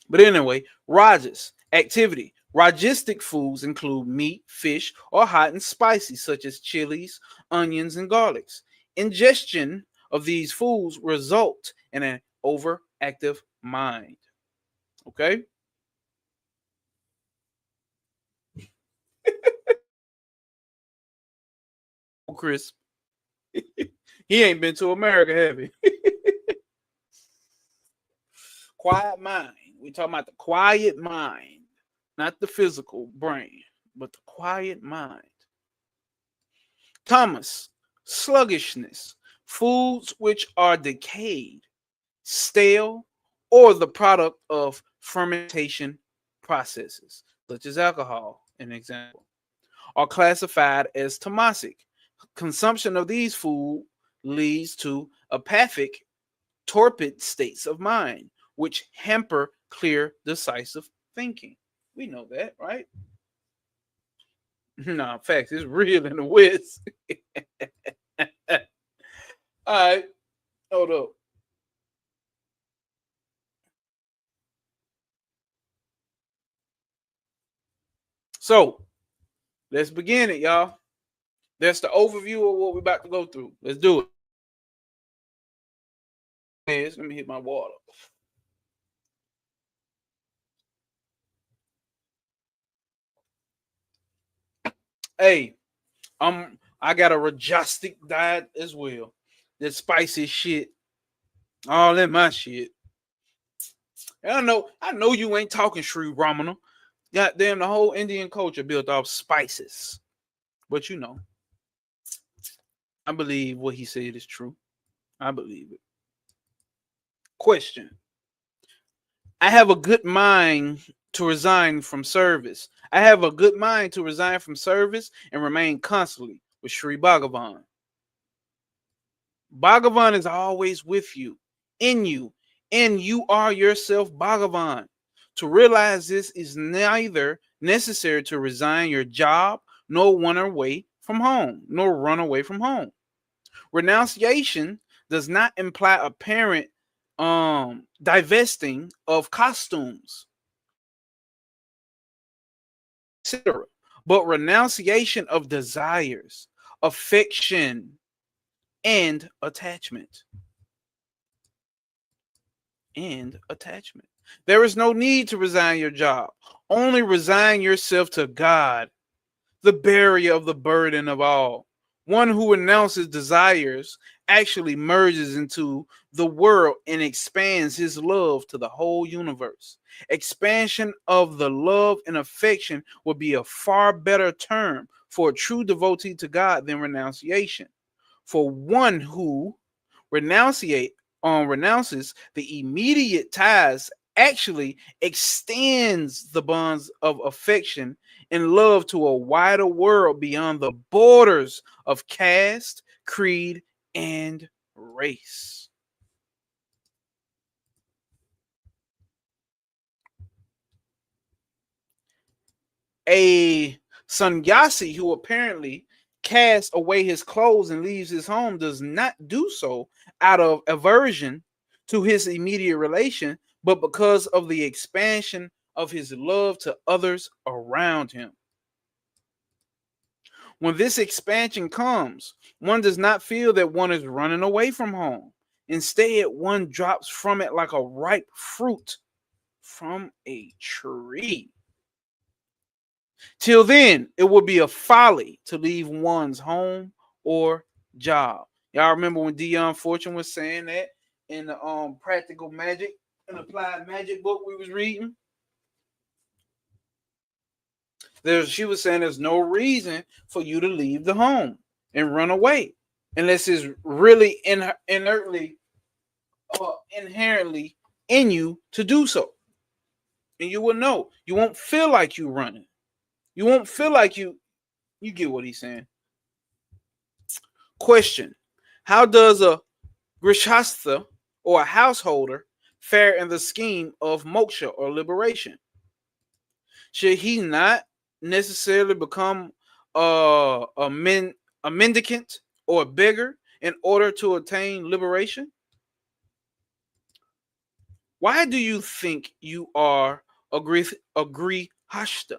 But anyway, Rajas, activity. Rajistic foods include meat, fish, or hot and spicy, such as chilies, onions, and garlics. Ingestion of these foods result in an overactive mind. Okay? Chris. He ain't been to America, have he? Quiet mind. We talking about the quiet mind, not the physical brain, but the quiet mind. Thomas, sluggishness. Foods which are decayed, stale, or the product of fermentation processes, such as alcohol, an example, are classified as tamasic. Consumption of these food leads to apathic, torpid states of mind, which hamper clear, decisive thinking. We know that, right? No, facts, it's real in the West. All right, hold up. So let's begin it, y'all. That's the overview of what we're about to go through. Let's do it. Let me hit my water. Hey, I got a rajastic diet as well. That spicy shit. All in my shit. I know you ain't talking Sri Ramana. Goddamn, the whole Indian culture built off spices. But you know, I believe what he said is true. I believe it. Question. I have a good mind to resign from service. I have a good mind to resign from service and remain constantly with Sri Bhagavan. Bhagavan is always with you, in you, and you are yourself Bhagavan. To realize this is neither necessary to resign your job nor run away from home, nor run away from home. Renunciation does not imply a parent divesting of costumes, etc., but renunciation of desires, affection, and attachment. And attachment. There is no need to resign your job. Only resign yourself to God, the barrier of the burden of all. One who renounces desires actually merges into the world and expands his love to the whole universe. Expansion of the love and affection would be a far better term for a true devotee to God than renunciation. For one who renunciate renounces the immediate ties actually extends the bonds of affection and love to a wider world beyond the borders of caste, creed, and race. A sannyasi who apparently casts away his clothes and leaves his home does not do so out of aversion to his immediate relation, but because of the expansion of his love to others around him. When this expansion comes, one does not feel that one is running away from home. Instead, one drops from it like a ripe fruit from a tree. Till then, it would be a folly to leave one's home or job. Y'all remember when Dion Fortune was saying that in the practical magic and applied magic book we was reading? She was saying there's no reason for you to leave the home and run away unless it's really inertly or inherently in you to do so. And you will know. You won't feel like you running. You won't feel like you get what he's saying. Question: how does a grihastha or a householder fare in the scheme of moksha or liberation? Should he not necessarily become a mendicant or a beggar in order to attain liberation? Why do you think you are a grihastha?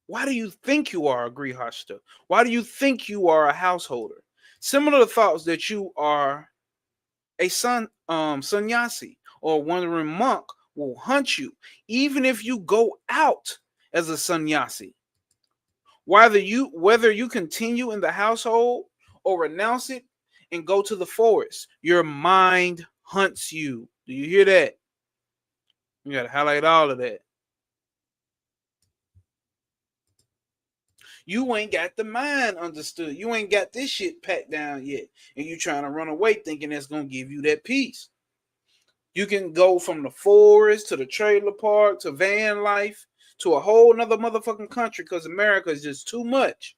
Why do you think you are a grihastha? Why do you think you are a householder? Similar thoughts that you are a sannyasi or wandering monk will hunt you, even if you go out as a sannyasi. Whether you continue in the household or renounce it and go to the forest, your mind hunts you. Do you hear that? You gotta highlight all of that. You ain't got the mind understood. You ain't got this shit packed down yet. And you trying to run away thinking that's gonna give you that peace. You can go from the forest to the trailer park to van life to a whole nother motherfucking country because America is just too much.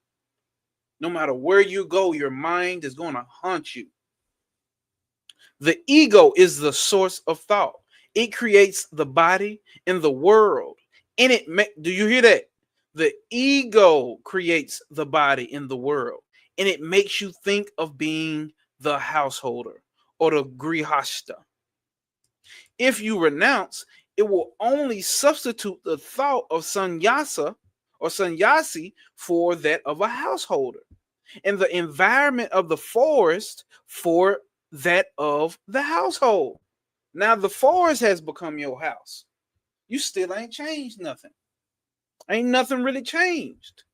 No matter where you go, your mind is going to haunt you. The ego is the source of thought. It creates the body and the world. And do you hear that? The ego creates the body in the world. And it makes you think of being the householder or the grihastha. If you renounce, it will only substitute the thought of sannyasa or sannyasi for that of a householder, and the environment of the forest for that of the household. Now the forest has become your house. You still ain't changed nothing. Ain't nothing really changed.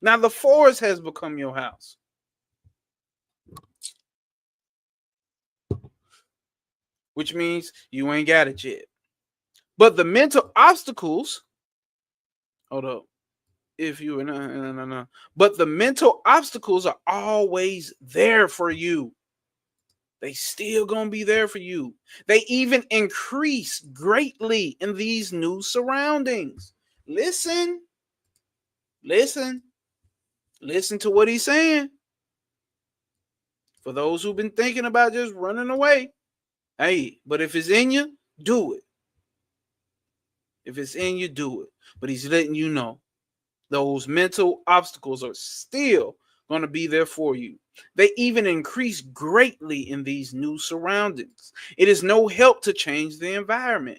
Now the forest has become your house. Which means you ain't got it yet. But the mental obstacles, hold up. If you were no. But the mental obstacles are always there for you. They still gonna be there for you. They even increase greatly in these new surroundings. Listen, listen, listen to what he's saying. For those who've been thinking about just running away, hey, but if it's in you, do it. If it's in you, do it. But he's letting you know Those mental obstacles are still going to be there for you. They even increase greatly in these new surroundings. It is no help to change the environment.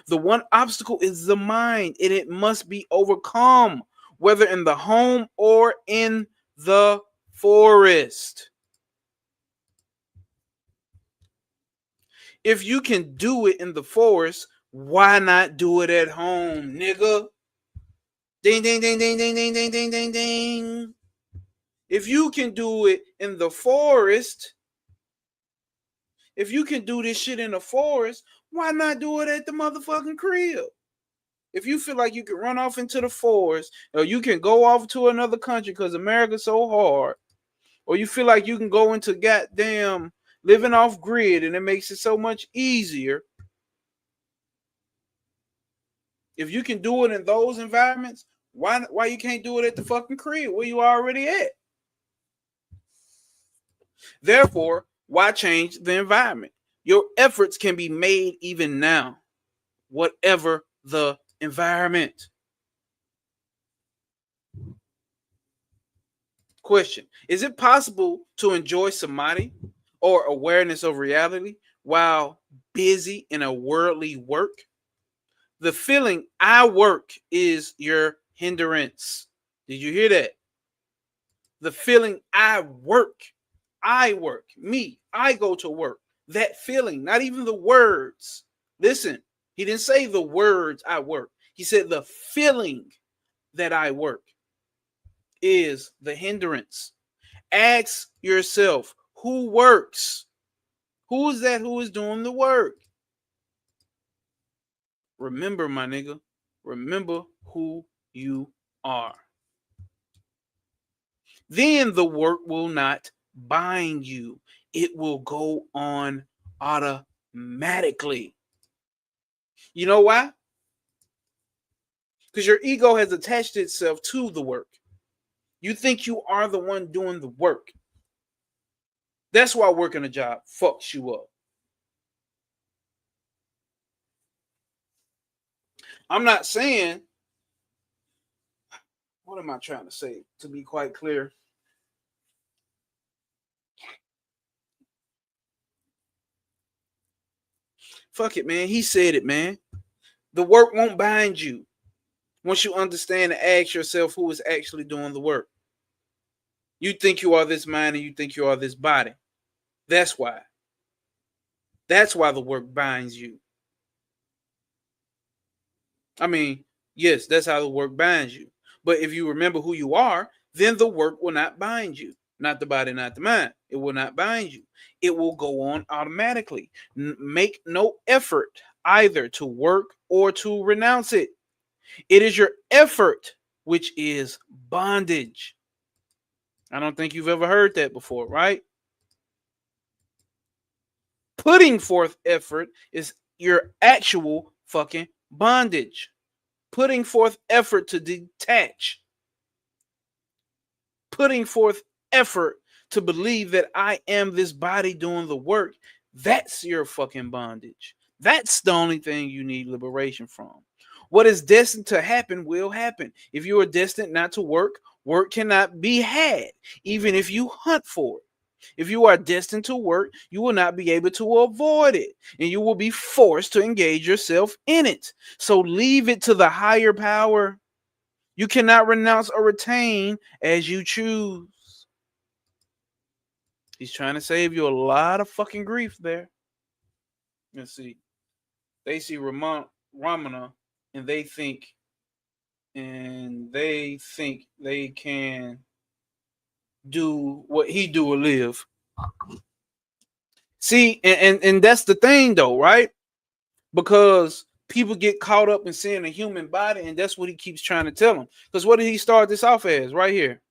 The one obstacle is the mind, and it must be overcome, whether in the home or in the forest. If you can do it in the forest, why not do it at home, nigga? Ding, ding, ding, ding, ding, ding, ding, ding, ding, ding. If you can do it in the forest, if you can do this shit in the forest, why not do it at the motherfucking crib? If you feel like you can run off into the forest, or you can go off to another country because America's so hard, or you feel like you can go into goddamn living off grid and it makes it so much easier. If you can do it in those environments, why you can't do it at the fucking crib where you already at? Therefore, why change the environment? Your efforts can be made even now, whatever the environment. Question: is it possible to enjoy samadhi or awareness of reality while busy in a worldly work? The feeling I work is your hindrance. Did you hear that? The feeling I work, me, I go to work. That feeling, not even the words. Listen, he didn't say the words I work. He said the feeling that I work is the hindrance. Ask yourself, who works? Who is that who is doing the work? Remember, my nigga, remember who you are. Then the work will not bind you. It will go on automatically. You know why? Because your ego has attached itself to the work. You think you are the one doing the work. That's why working a job fucks you up. I'm not saying, what am I trying to say? To be quite clear, fuck it, man. He said it, man. The work won't bind you once you understand and ask yourself who is actually doing the work. You think you are this mind and you think you are this body. That's why. That's why the work binds you. I mean, yes, that's how the work binds you. But if you remember who you are, then the work will not bind you. Not the body, not the mind. It will not bind you. It will go on automatically. Make no effort either to work or to renounce it. It is your effort which is bondage. I don't think you've ever heard that before, right? Putting forth effort is your actual fucking bondage. Putting forth effort to detach. Putting forth effort to believe that I am this body doing the work. That's your fucking bondage. That's the only thing you need liberation from. What is destined to happen will happen. If you are destined not to work, work cannot be had, even if you hunt for it. If you are destined to work, you will not be able to avoid it, and you will be forced to engage yourself in it. So leave it to the higher power. You cannot renounce or retain as you choose. He's trying to save you a lot of fucking grief there. Let's see. They see Ramana and they think they can do what he do or live. See, and that's the thing though, right? Because people get caught up in seeing a human body, and that's what he keeps trying to tell them. Because what did he start this off as? Right here.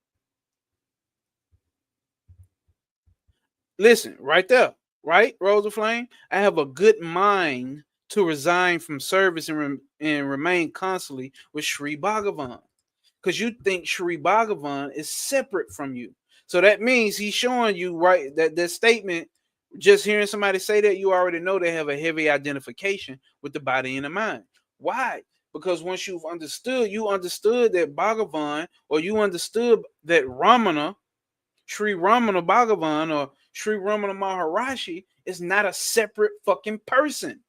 Listen, right there, right, Rose of Flame? I have a good mind to resign from service and remain constantly with Sri Bhagavan. Because you think Sri Bhagavan is separate from you. So that means he's showing you, right, that statement, just hearing somebody say that, you already know they have a heavy identification with the body and the mind. Why? Because once you've understood, you understood that Bhagavan, or you understood that Ramana, Sri Ramana Bhagavan, or Sri Ramana Maharshi is not a separate fucking person.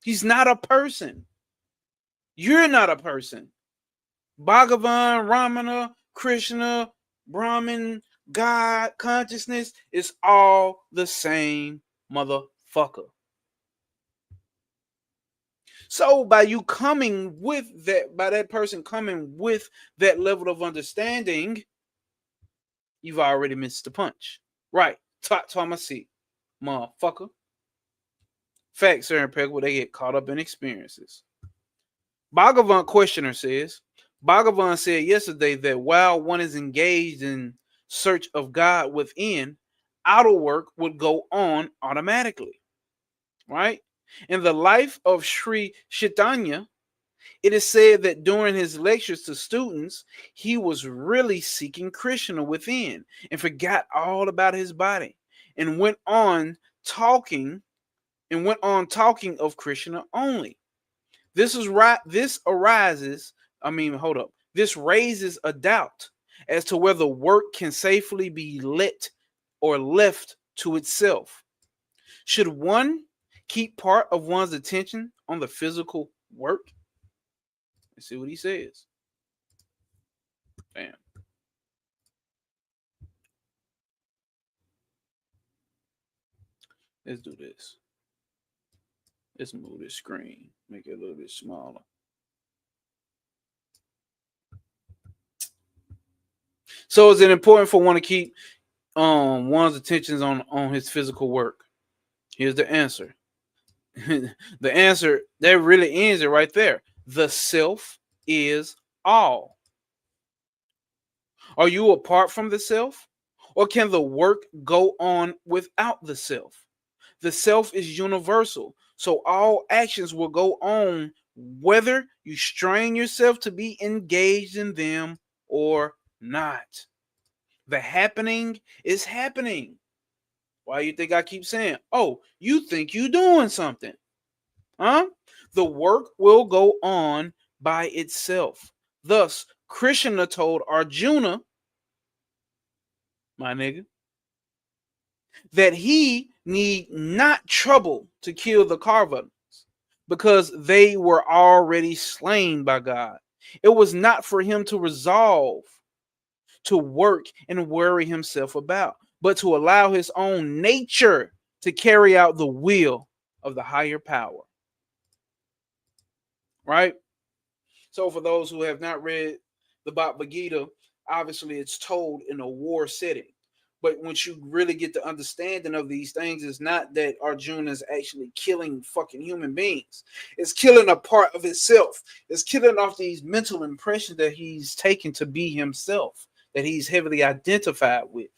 He's not a person. You're not a person. Bhagavan, Ramana, Krishna, Brahman, God, consciousness is all the same motherfucker. So by you coming with that, by that person coming with that level of understanding, you've already missed the punch. Right. Thomasy, motherfucker. Facts, sir, and Peggle, they get caught up in experiences. Bhagavan questioner says, Bhagavan said yesterday that while one is engaged in search of God within, outer work would go on automatically. Right? In the life of Sri Chaitanya, it is said that during his lectures to students, he was really seeking Krishna within and forgot all about his body and went on talking of Krishna only. This is right. This raises a doubt as to whether work can safely be let or left to itself. Should one keep part of one's attention on the physical work? Let's see what he says. Bam. Let's do this. Let's move this screen, make it a little bit smaller. So is it important for one to keep one's attentions on his physical work? Here's the answer. The answer that really ends it right there. The self is all. Are you apart from the self? Or can the work go on without the self? The self is universal, so all actions will go on whether you strain yourself to be engaged in them or not. The happening is happening. Why you think I keep saying, oh, you think you doing something? Huh? The work will go on by itself. Thus, Krishna told Arjuna, my nigga, that he need not trouble to kill the Kauravas because they were already slain by God. It was not for him to resolve to work and worry himself about, but to allow his own nature to carry out the will of the higher power. Right? So for those who have not read the Bhagavad Gita, obviously it's told in a war setting. But once you really get the understanding of these things, it's not that Arjuna is actually killing fucking human beings. It's killing a part of itself. It's killing off these mental impressions that he's taken to be himself, that he's heavily identified with.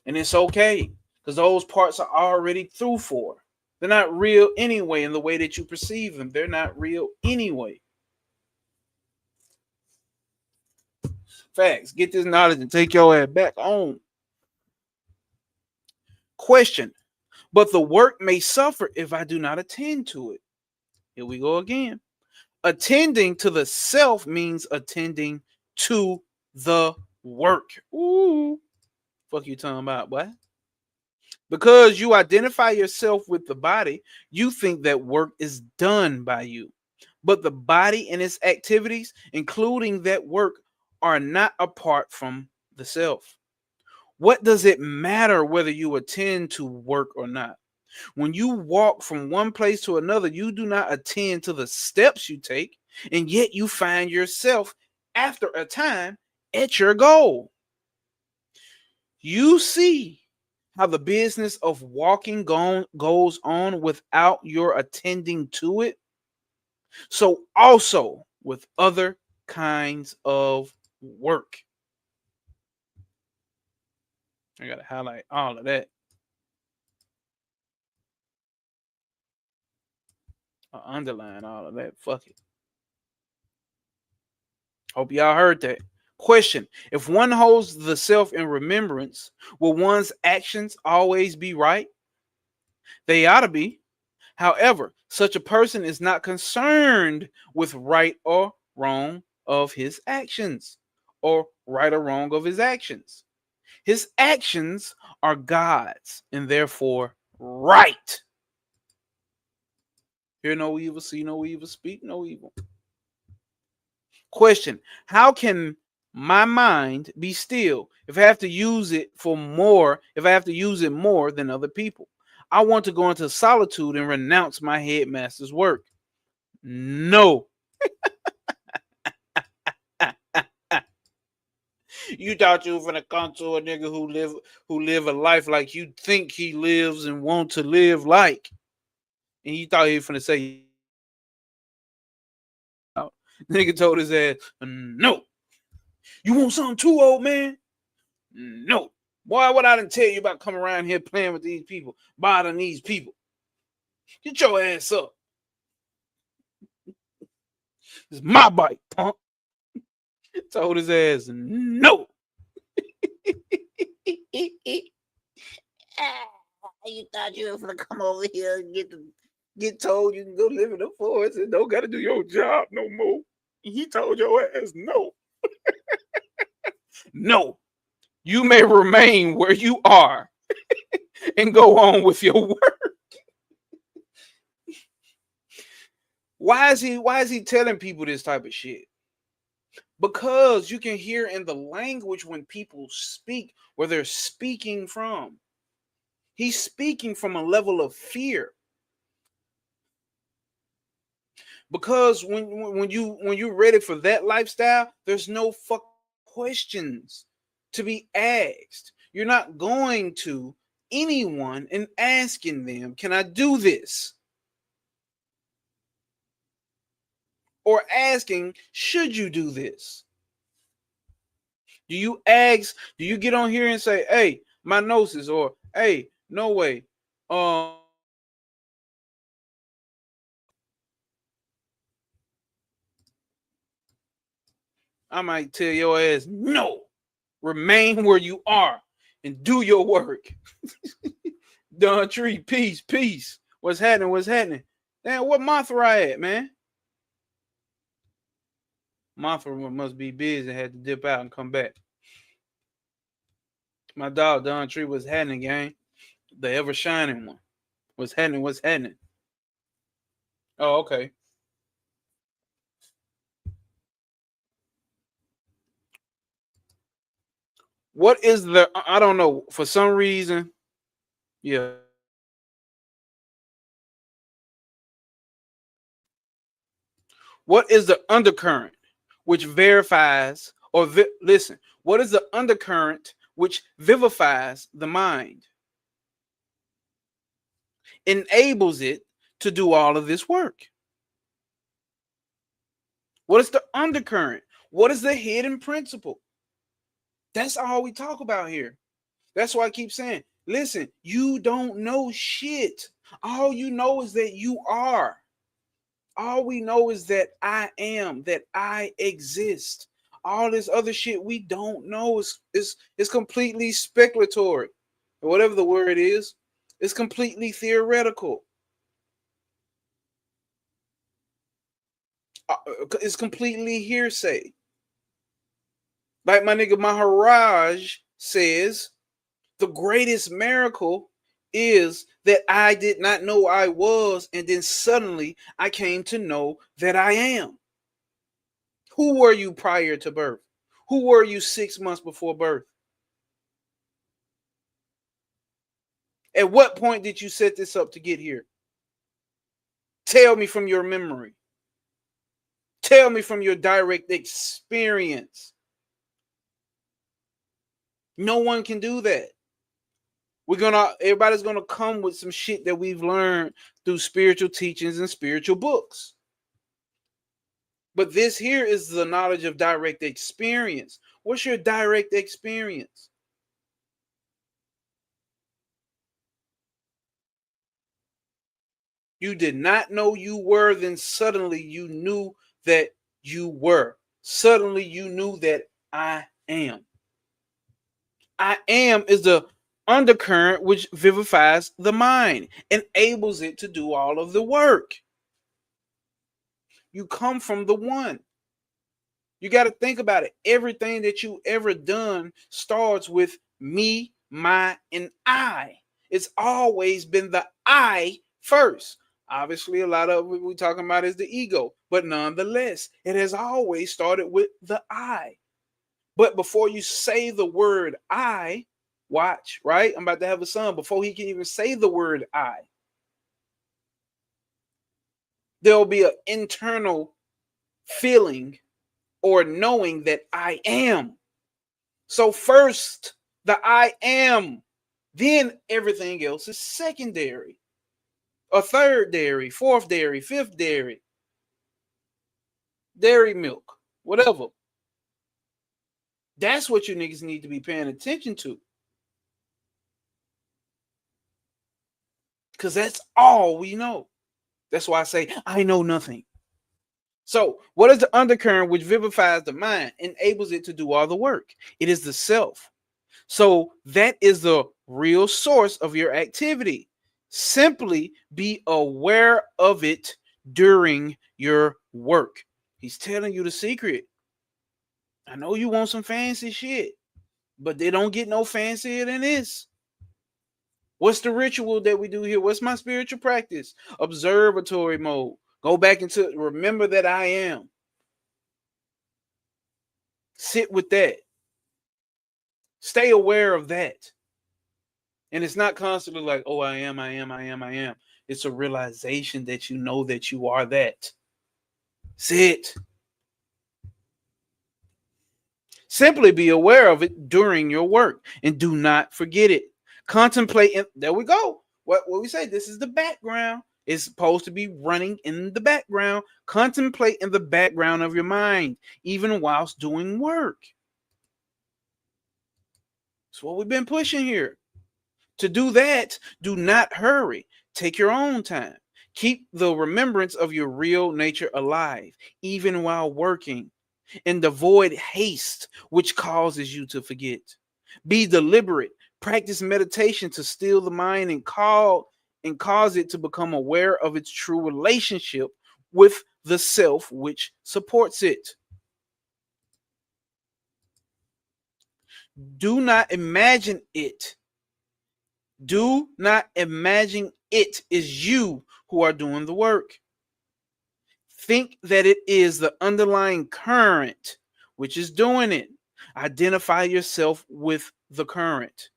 And it's okay, because those parts are already through for. They're not real anyway in the way that you perceive them. They're not real anyway. Facts. Get this knowledge and take your ass back home. Question. But the work may suffer if I do not attend to it. Here we go again. Attending to the self means attending to the work. Ooh. Fuck you talking about, boy? Because you identify yourself with the body, you think that work is done by you. But the body and its activities, including that work, are not apart from the self. What does it matter whether you attend to work or not? When you walk from one place to another, you do not attend to the steps you take, and yet you find yourself after a time at your goal. You see how the business of walking goes on without your attending to it. So also with other kinds of work. I gotta highlight all of that. I'll underline all of that. Fuck it. Hope y'all heard that. Question. If one holds the self in remembrance, will one's actions always be right? They ought to be. However, such a person is not concerned with right or wrong of his actions, or right or wrong of his actions. His actions are God's and therefore right. Hear no evil, see no evil, speak no evil. Question: how can my mind be still if I have to use it for more, if I have to use it more than other people? I want to go into solitude and renounce my headmaster's work. No. You thought you were gonna come to a nigga who live a life like you think he lives and want to live like. And you thought he was gonna say nigga told his ass, no. You want something too, old man? No. Boy, what I didn't tell you about coming around here playing with these people, bothering these people. Get your ass up. It's my bike, punk. Told his ass, no. You thought you were gonna come over here and get told you can go live in the forest and don't gotta do your job no more. He told your ass no. No. You may remain where you are and go on with your work. Why is he telling people this type of shit? Because you can hear in the language when people speak where they're speaking from. He's speaking from a level of fear. Because when you're ready for that lifestyle, there's no fuck questions to be asked. You're not going to anyone and asking them, "Can I do this?" Or asking, "Should you do this?" Do you ask? Do you get on here and say, "Hey, my gnosis," or "Hey, no way"? I might tell your ass, "No, remain where you are and do your work." Don Tree, peace, peace. What's happening? What's happening? Damn, what Mothra at, man? Mothra must be busy. Had to dip out and come back. My dog Don Tree was happening, gang. The ever shining one. What's happening? What's happening? Oh, okay. What is the? I don't know. For some reason, yeah. What is the undercurrent which verifies or listen? What is the undercurrent which vivifies the mind, enables it to do all of this work? What is the undercurrent? What is the hidden principle? That's all we talk about here. That's why I keep saying, listen, you don't know shit. All you know is that you are. All we know is that I am, that I exist. All this other shit we don't know is completely speculatory. Whatever the word is, it's completely theoretical. It's completely hearsay. Like my nigga Maharaj says, the greatest miracle is that I did not know I was, and then suddenly I came to know that I am. Who were you prior to birth? Who were you 6 months before birth? At what point did you set this up to get here? Tell me from your memory. Tell me from your direct experience. No one can do that. Everybody's gonna come with some shit that we've learned through spiritual teachings and spiritual books. But this here is the knowledge of direct experience. What's your direct experience? You did not know you were, then suddenly you knew that you were. Suddenly you knew that I am. I am is the undercurrent which vivifies the mind, enables it to do all of the work. You come from the one. You got to think about it. Everything that you ever done starts with me, my, and I. It's always been the I first. Obviously, a lot of what we're talking about is the ego, but nonetheless, it has always started with the I. But before you say the word I, watch, right? I'm about to have a son. Before he can even say the word I, there'll be an internal feeling or knowing that I am. So first, the I am, then everything else is secondary, or third dairy, fourth dairy, fifth dairy, dairy milk, whatever. That's what you niggas need to be paying attention to. Because that's all we know. That's why I say, I know nothing. So, what is the undercurrent which vivifies the mind, enables it to do all the work? It is the self. So, that is the real source of your activity. Simply be aware of it during your work. He's telling you the secret. I know you want some fancy shit, but they don't get no fancier than this. What's the ritual that we do here? What's my spiritual practice? Observatory mode. Go back into remember that I am. Sit with that. Stay aware of that. And it's not constantly like, oh, I am, I am, I am, I am. It's a realization that you know that you are that. Sit. Simply be aware of it during your work and do not forget it. Contemplate. There we go. What we say, this is the background. It's supposed to be running in the background. Contemplate in the background of your mind, even whilst doing work. That's what we've been pushing here. To do that, do not hurry. Take your own time. Keep the remembrance of your real nature alive, even while working, and avoid haste, which causes you to forget. Be deliberate. Practice meditation to still the mind and cause it to become aware of its true relationship with the self which supports it. Do not imagine it. Do not imagine it is you who are doing the work. Think that it is the underlying current which is doing it. Identify yourself with the current.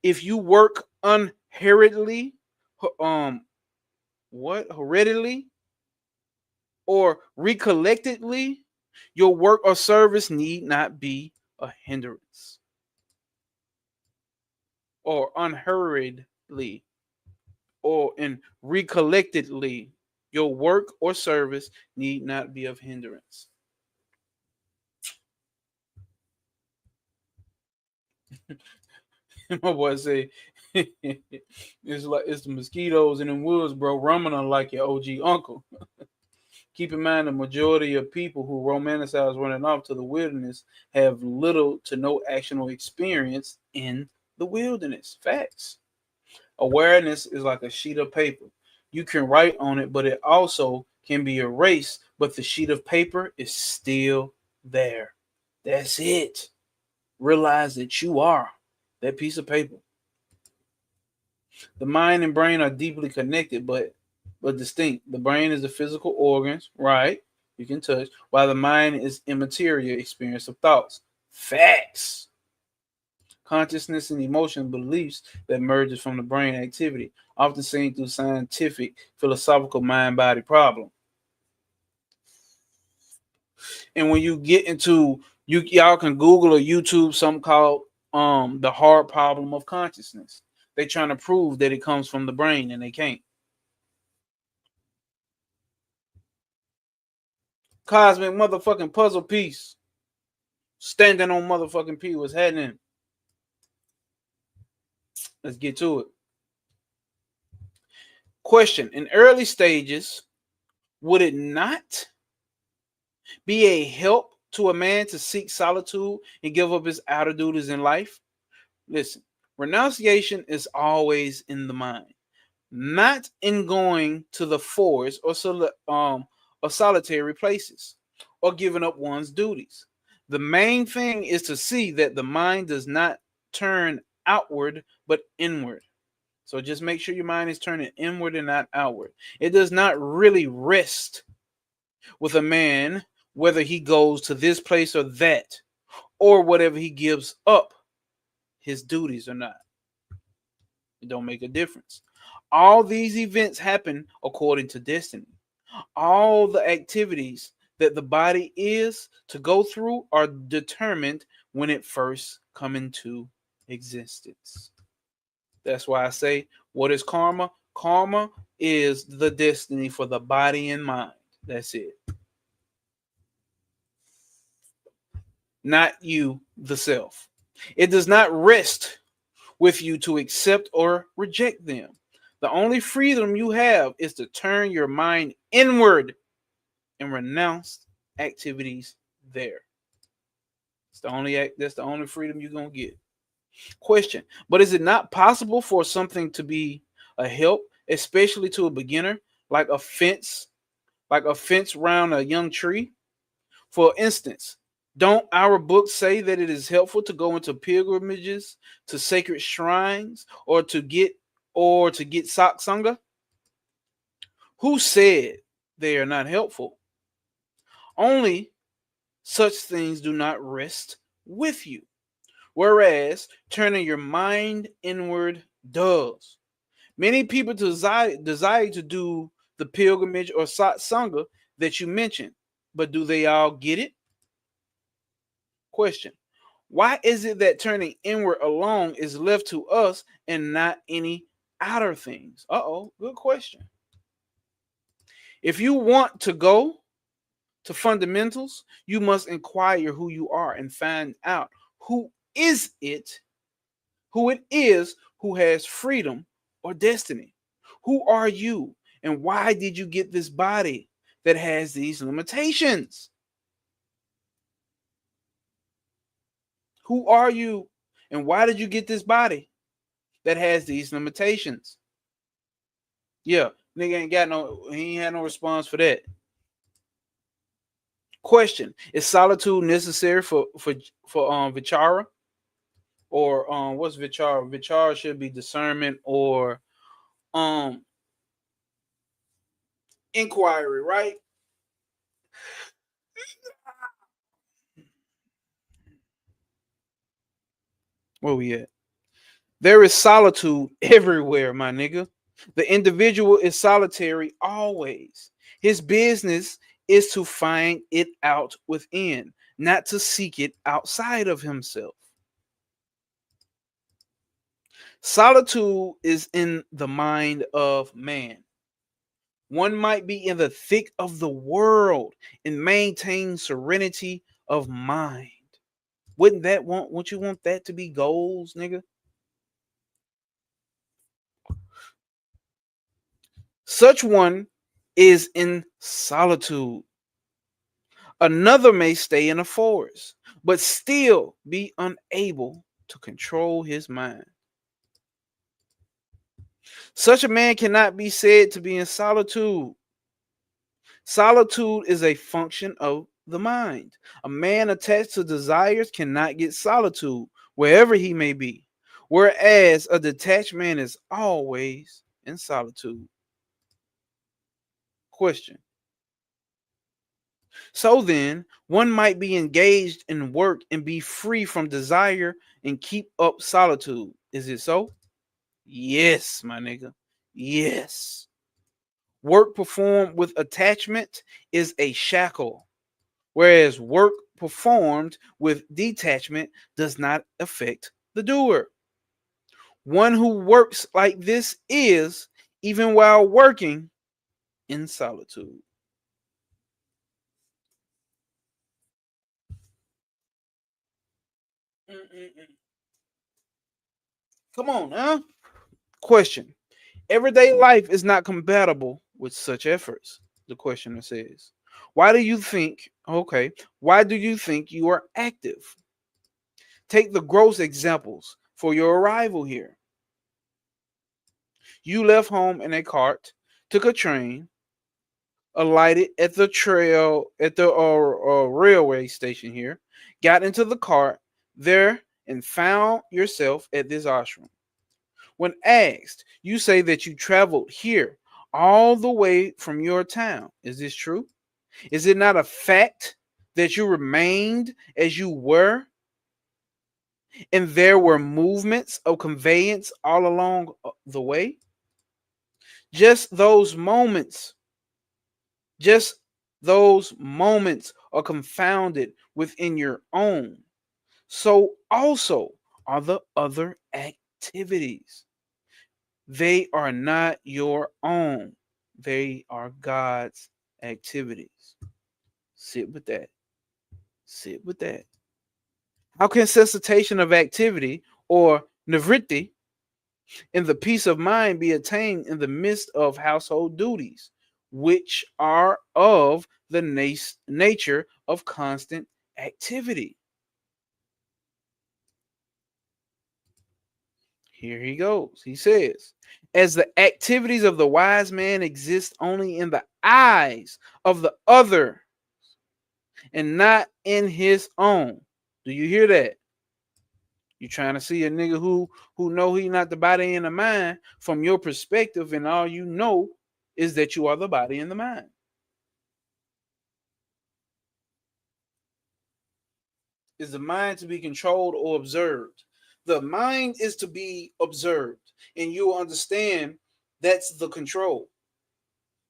If you work unhurriedly, hurriedly or recollectedly, your work or service need not be a hindrance. Or unhurriedly or recollectedly, your work or service need not be of hindrance. My boy say it's the mosquitoes in the woods, bro. Ramana like your OG uncle. Keep in mind the majority of people who romanticize running off to the wilderness have little to no actual experience in the wilderness. Facts. Awareness is like a sheet of paper. You can write on it, but it also can be erased, but the sheet of paper is still there. That's it. Realize that you are that piece of paper. The mind and brain are deeply connected, but distinct. The brain is the physical organs, right? You can touch, while the mind is immaterial experience of thoughts. Facts. Consciousness and emotion beliefs that emerges from the brain activity, often seen through scientific, philosophical mind-body problem. And when you get into y'all can Google or YouTube something called the hard problem of consciousness. They trying to prove that it comes from the brain and they can't. Cosmic motherfucking puzzle piece. Standing on motherfucking P. What's happening? Let's get to it. Question. In early stages, would it not be a help to a man to seek solitude and give up his outer duties in life? Listen, Renunciation is always in the mind, not in going to the forest or solitary places or giving up one's duties. The main thing is to see that the mind does not turn outward but inward. So just make sure your mind is turning inward and not outward. It does not really rest with a man whether he goes to this place or that, or whatever he gives up his duties or not. It don't make a difference. All these events happen according to destiny. All the activities that the body is to go through are determined when it first come into existence. That's why I say, what is karma? Karma is the destiny for the body and mind. That's it. Not you, the self. It does not rest with you to accept or reject them. The only freedom you have is to turn your mind inward and renounce activities there. That's the only freedom you're gonna get. Question: but is it not possible for something to be a help, especially to a beginner, like a fence around a young tree? For instance, don't our books say that it is helpful to go into pilgrimages to sacred shrines or to get satsanga? Who said they are not helpful? Only such things do not rest with you, whereas turning your mind inward does. Many people desire to do the pilgrimage or satsanga that you mentioned, but do they all get it? Question: why is it that turning inward alone is left to us and not any outer things? Good question. If you want to go to fundamentals, you must inquire who you are and find out who is it, who it is who has freedom or destiny. Who are you and why did you get this body that has these limitations? Who are you and why did you get this body that has these limitations? Yeah, nigga he ain't had no response for that. Question: is solitude necessary for vichara? Or what's vichara? Vichara should be discernment or um inquiry, right? Where we at? There is solitude everywhere, my nigga. The individual is solitary always. His business is to find it out within, not to seek it outside of himself. Solitude is in the mind of man. One might be in the thick of the world and maintain serenity of mind. Wouldn't you want that to be goals, nigga? Such one is in solitude. Another may stay in a forest, but still be unable to control his mind. Such a man cannot be said to be in solitude. Solitude is a function of the mind. A man attached to desires cannot get solitude wherever he may be, whereas a detached man is always in solitude. Question: so then, one might be engaged in work and be free from desire and keep up solitude. Is it so? Yes, my nigga. Yes. Work performed with attachment is a shackle, whereas work performed with detachment does not affect the doer. One who works like this is, even while working, in solitude. Mm-mm-mm. Come on, huh? Question: everyday life is not compatible with such efforts. The questioner says, why do you think you are active? Take the gross examples. for your arrival here. You left home in a cart, took a train, alighted at the railway station here, got into the cart there, and found yourself at this ashram. When asked, you say that you traveled here all the way from your town. Is this true? Is it not a fact that you remained as you were, and there were movements of conveyance all along the way? Just those moments, just those moments are confounded within your own. So also are the other activities. They are not your own. They are God's activities. Sit with that. Sit with that. How can cessation of activity or nivritti in the peace of mind be attained in the midst of household duties, which are of the nature of constant activity? Here he goes. He says, as the activities of the wise man exist only in the eyes of the other and not in his own. Do you hear that? You trying to see a nigga who know he not the body and the mind from your perspective, and all you know is that you are the body and the mind. Is the mind to be controlled or observed? The mind is to be observed, and you'll understand that's the control.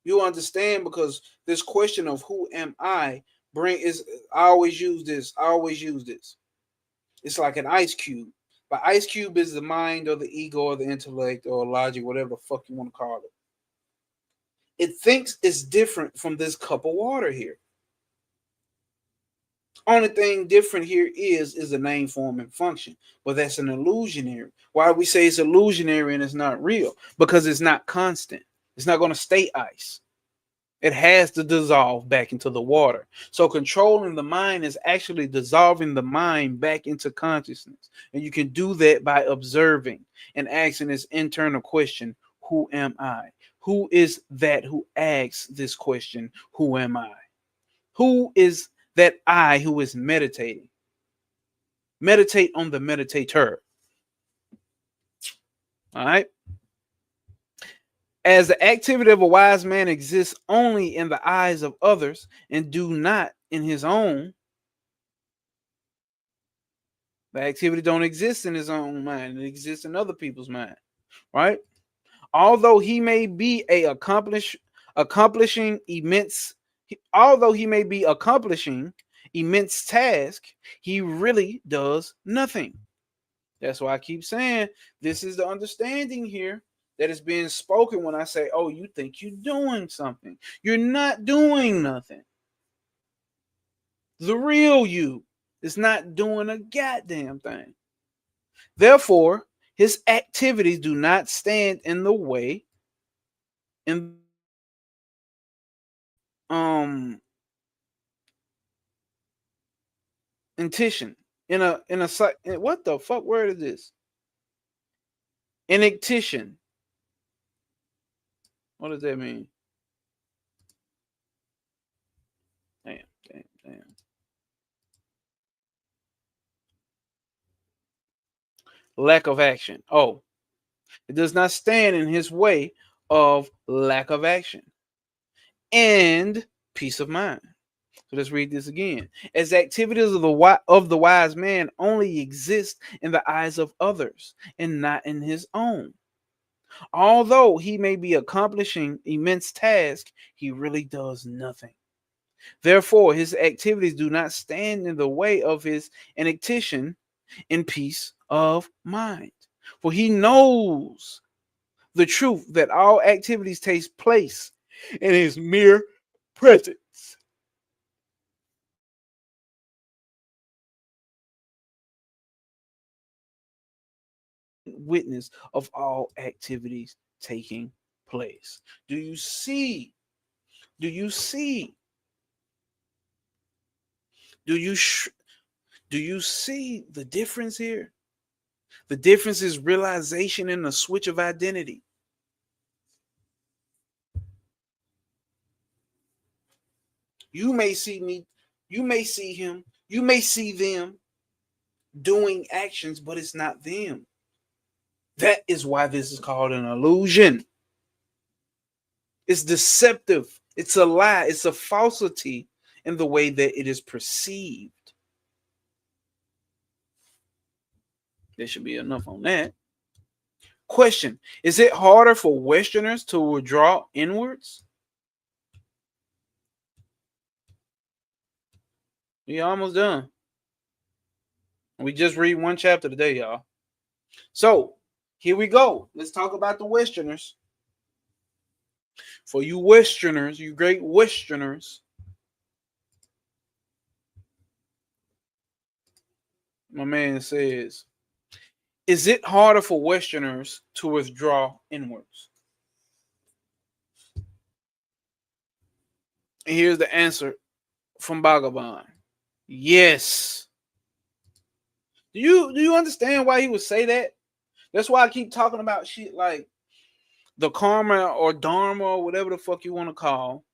You'll understand because this question of who am I bring is I always use this. I always use this. It's like an ice cube. But ice cube is the mind or the ego or the intellect or logic, whatever the fuck you want to call it. It thinks it's different from this cup of water here. Only thing different here is the name, form, and function. But that's an illusionary. Why we say it's illusionary and it's not real? Because it's not constant. It's not going to stay ice. It has to dissolve back into the water. So controlling the mind is actually dissolving the mind back into consciousness. And you can do that by observing and asking this internal question, who am I? Who is that who asks this question, who am I? Who is that I who is meditating? Meditate on the meditator. All right. As the activity of a wise man exists only in the eyes of others and do not in his own, the activity don't exist in his own mind. It exists in other people's mind, right? Although he may be accomplishing immense, although he may be accomplishing immense task, he really does nothing. That's why I keep saying this is the understanding here that is being spoken when I say, oh, you think you're doing something. You're not doing nothing. The real you is not doing a goddamn thing. Therefore, his activities do not stand in the way in intention what the fuck word is this? Inactition. What does that mean? Damn. Lack of action. Oh, it does not stand in his way of lack of action and peace of mind. So let's read this again. As activities of the wise man only exist in the eyes of others and not in his own. Although he may be accomplishing immense tasks, he really does nothing. Therefore, his activities do not stand in the way of his inactition in peace of mind. For he knows the truth that all activities take place in his mere presence. Witness of all activities taking place. Do you see? Do you see? Do you do you see the difference here? The difference is realization and a switch of identity. You may see me, you may see him, you may see them doing actions, but it's not them. That is why this is called an illusion. It's deceptive. It's a lie. It's a falsity in the way that it is perceived. There should be enough on that. Question: is it harder for Westerners to withdraw inwards? We almost done. We just read one chapter today, y'all. So here we go. Let's talk about the Westerners. For you Westerners, you great Westerners, my man says, is it harder for Westerners to withdraw inwards? And here's the answer from Bhagavan. Yes. Do you understand why he would say that? That's why I keep talking about shit like the karma or dharma or whatever the fuck you want to call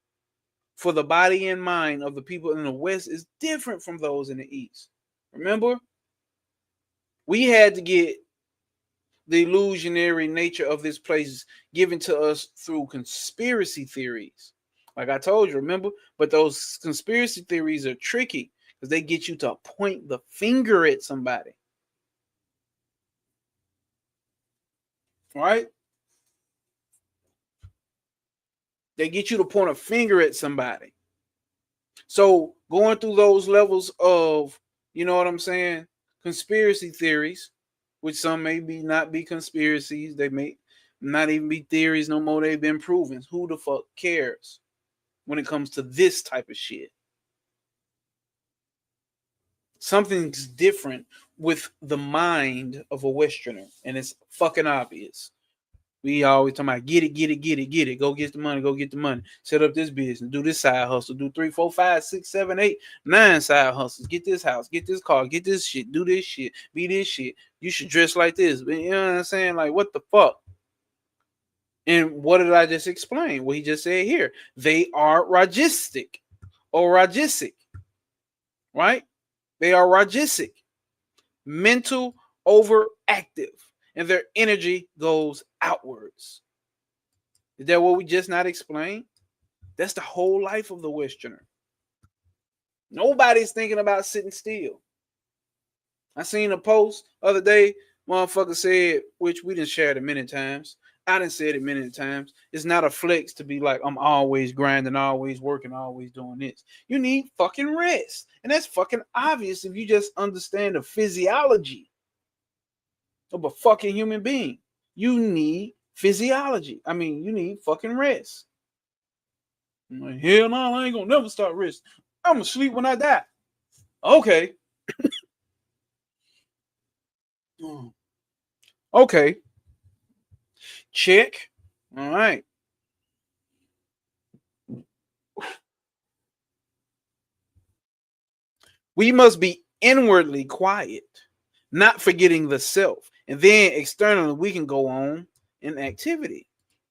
for the body and mind of the people in the West is different from those in the East. Remember? We had to get the illusionary nature of this place given to us through conspiracy theories. Like I told you, remember? But those conspiracy theories are tricky because they get you to point the finger at somebody. Right? They get you to point a finger at somebody. So going through those levels of, you know what I'm saying, conspiracy theories, which some may be not be conspiracies, they may not even be theories no more. They've been proven. Who the fuck cares when it comes to this type of shit? Something's different with the mind of a Westerner, and it's fucking obvious. We always talking about get it, get it, get it, get it. Go get the money, go get the money. Set up this business, do this side hustle, do 3, 4, 5, 6, 7, 8, 9 side hustles. Get this house, get this car, get this shit, do this shit, be this shit. You should dress like this. You know what I'm saying? Like, what the fuck? And what did I just explain? What he just said here. They are ragistic or ragisic, right? They are ragisic, mental overactive, and their energy goes outwards. Is that what we just not explained? That's the whole life of the Westerner. Nobody's thinking about sitting still. I seen a post the other day, motherfucker said, which we didn't share it many times. I done said it many times. It's not a flex to be like, I'm always grinding, always working, always doing this. You need fucking rest. And that's fucking obvious if you just understand the physiology of a fucking human being. You need physiology. I mean, you need fucking rest. I'm like, hell no, I ain't gonna never start rest. I'm gonna sleep when I die. Okay. Okay. Check. All right. We must be inwardly quiet, not forgetting the self. And then externally, we can go on in activity.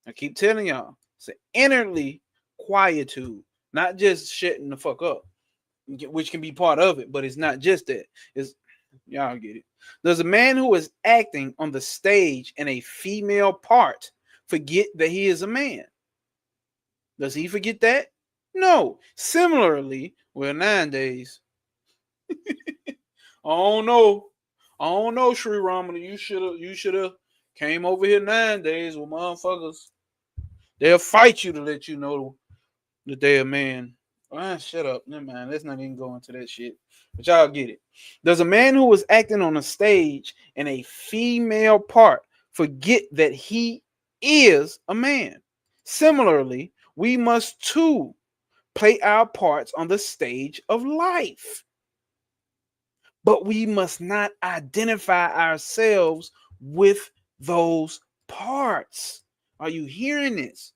I keep telling y'all, it's an inwardly quietude, not just shutting the fuck up, which can be part of it, but it's not just that. It's y'all get it. Does a man who is acting on the stage in a female part forget that he is a man? Does he forget that? No. Similarly, well, nowadays, I don't know. I don't know, Sri Ramana. You should have came over here 9 days with motherfuckers. They'll fight you to let you know that they're a man. Shut up. Never mind. Let's not even go into that shit. But y'all get it. Does a man who is acting on a stage in a female part forget that he is a man? Similarly, we must too play our parts on the stage of life. But we must not identify ourselves with those parts. Are you hearing this?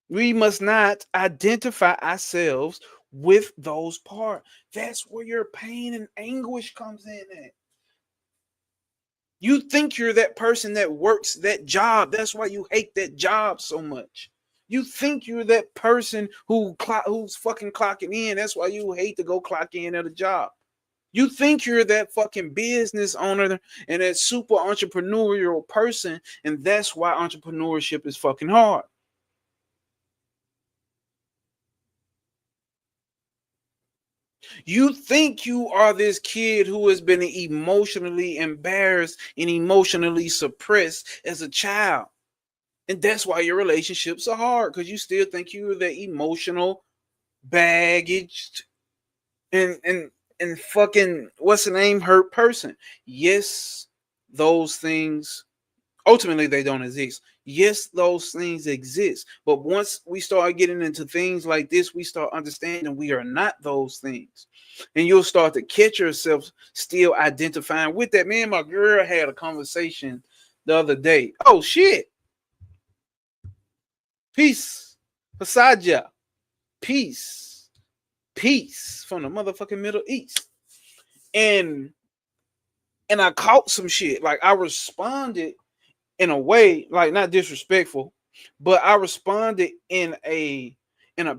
We must not identify ourselves with those parts. That's where your pain and anguish comes in at. You think you're that person that works that job. That's why you hate that job so much. You think you're that person who's fucking clocking in. That's why you hate to go clock in at a job. You think you're that fucking business owner and that super entrepreneurial person, and that's why entrepreneurship is fucking hard. You think you are this kid who has been emotionally embarrassed and emotionally suppressed as a child. And that's why your relationships are hard, because you still think you're the emotional baggaged and fucking what's the name hurt person. Yes, those things ultimately they don't exist. Yes, those things exist, but once we start getting into things like this, we start understanding we are not those things, and you'll start to catch yourself still identifying with that. Me and my girl had a conversation the other day. Oh shit, peace, Hasaja, peace, peace from the motherfucking Middle East, and I caught some shit. Like I responded in a way, like not disrespectful, but I responded in a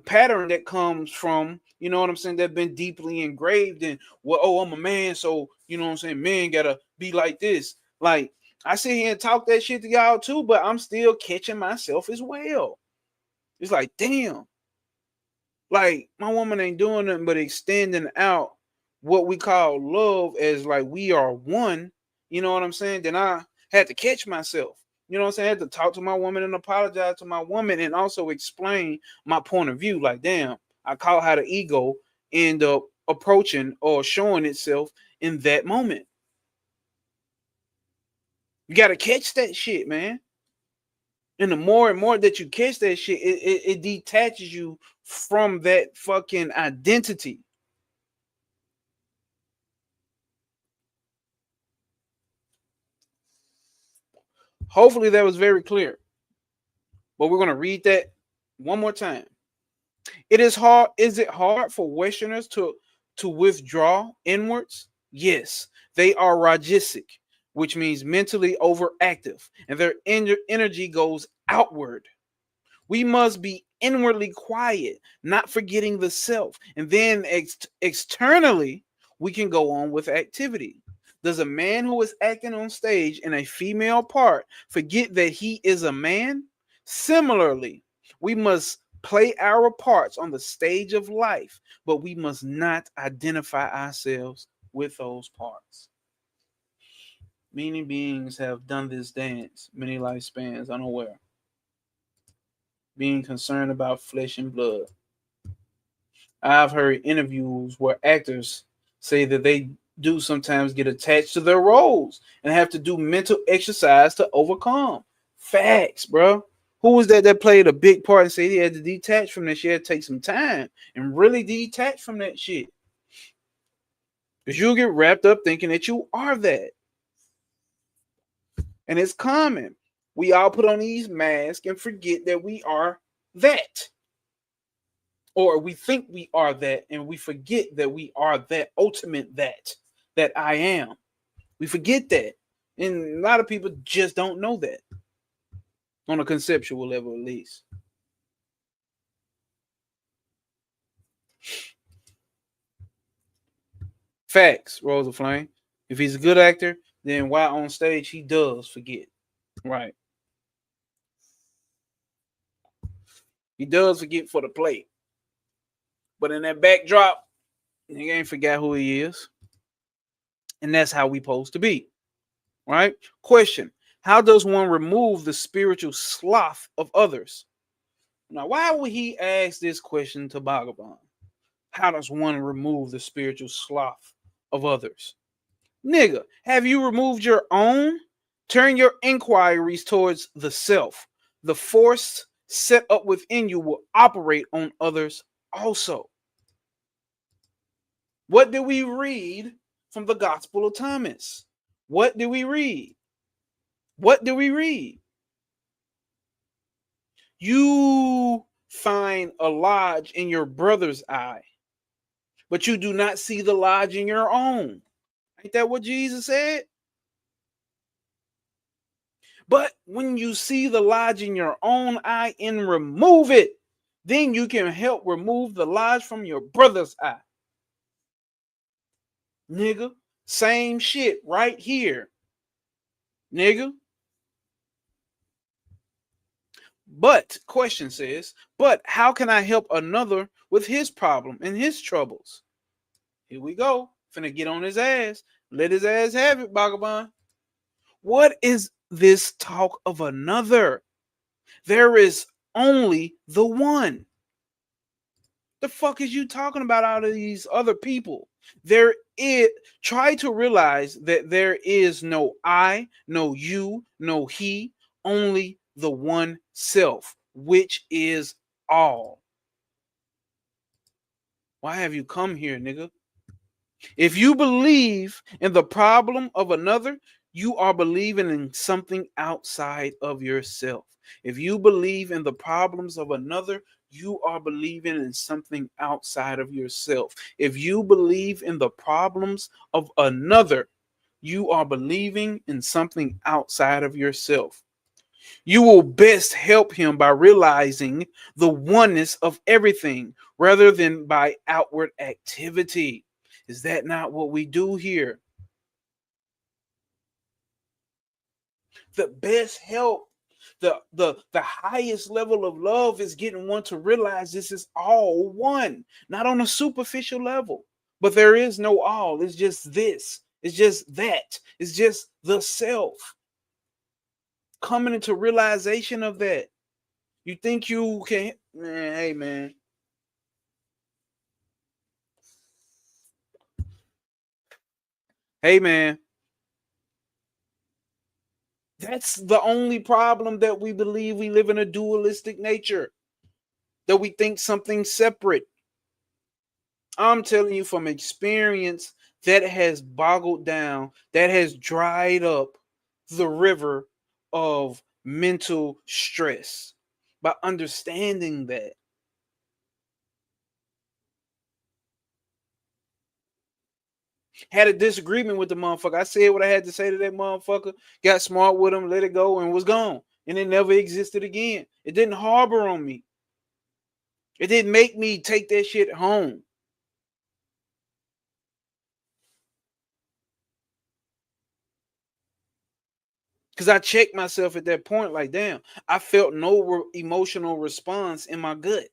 pattern that comes from, you know what I'm saying, that been deeply engraved in, well, oh, I'm a man, so you know what I'm saying, men gotta be like this. Like I sit here and talk that shit to y'all too, but I'm still catching myself as well. It's like, damn, like my woman ain't doing nothing but extending out what we call love as like we are one. You know what I'm saying? Then I had to catch myself. You know what I'm saying? I had to talk to my woman and apologize to my woman and also explain my point of view. Like, damn, I caught how the ego end up approaching or showing itself in that moment. You got to catch that shit, man. And the more and more that you catch that shit, it detaches you from that fucking identity. Hopefully that was very clear. But we're going to read that one more time. It is hard. Is it hard for Westerners to withdraw inwards? Yes, they are rajasic, which means mentally overactive, and their energy goes outward. We must be inwardly quiet, not forgetting the self. And then externally, we can go on with activity. Does a man who is acting on stage in a female part forget that he is a man? Similarly, we must play our parts on the stage of life, but we must not identify ourselves with those parts. Many beings have done this dance, many lifespans unaware, being concerned about flesh and blood. I've heard interviews where actors say that they do sometimes get attached to their roles and have to do mental exercise to overcome. Facts, bro. Who was that played a big part and said he had to detach from that shit? Had to take some time and really detach from that shit. Because you'll get wrapped up thinking that you are that. And it's common. We all put on these masks and forget that we are that. Or we think we are that and we forget that we are that ultimate that I am. We forget that. And a lot of people just don't know that on a conceptual level, at least. Facts, Rosa Flame. If he's a good actor, then while on stage, he does forget. Right. He does forget for the play. But in that backdrop, he ain't forgot who he is. And that's how we supposed to be. Right? Question. How does one remove the spiritual sloth of others? Now, why would he ask this question to Bhagavan? How does one remove the spiritual sloth of others? Nigga, have you removed your own? Turn your inquiries towards the self. The force set up within you will operate on others also. What did we read from the Gospel of Thomas? What did we read? What did we read? You find a lodge in your brother's eye, but you do not see the lodge in your own. Ain't that what Jesus said? But when you see the lodge in your own eye and remove it, then you can help remove the lodge from your brother's eye. Nigga, same shit right here. Nigga. But, question says, but how can I help another with his problem and his troubles? Here we go. Finna get on his ass. Let his ass have it, Bhagavan. What is this talk of another? There is only the one. The fuck is you talking about out of these other people? Try to realize that there is no I, no you, no he, only the one self, which is all. Why have you come here, nigga? If you believe in the problem of another, you are believing in something outside of yourself. If you believe in the problems of another, you are believing in something outside of yourself. If you believe in the problems of another, you are believing in something outside of yourself. You will best help him by realizing the oneness of everything rather than by outward activity. Is that not what we do here? The best help, the highest level of love is getting one to realize this is all one, not on a superficial level. But there is no all. It's just this. It's just that. It's just the self. Coming into realization of that. You think you can, man, hey man. Hey man. That's the only problem, that we believe we live in a dualistic nature, that we think something separate. I'm telling you from experience, that has boggled down, that has dried up the river of mental stress by understanding that. Had a disagreement with the motherfucker. I said what I had to say to that motherfucker, got smart with him, let it go, and was gone. And it never existed again. It didn't harbor on me. It didn't make me take that shit home. Because I checked myself at that point, like, damn, I felt no emotional response in my gut.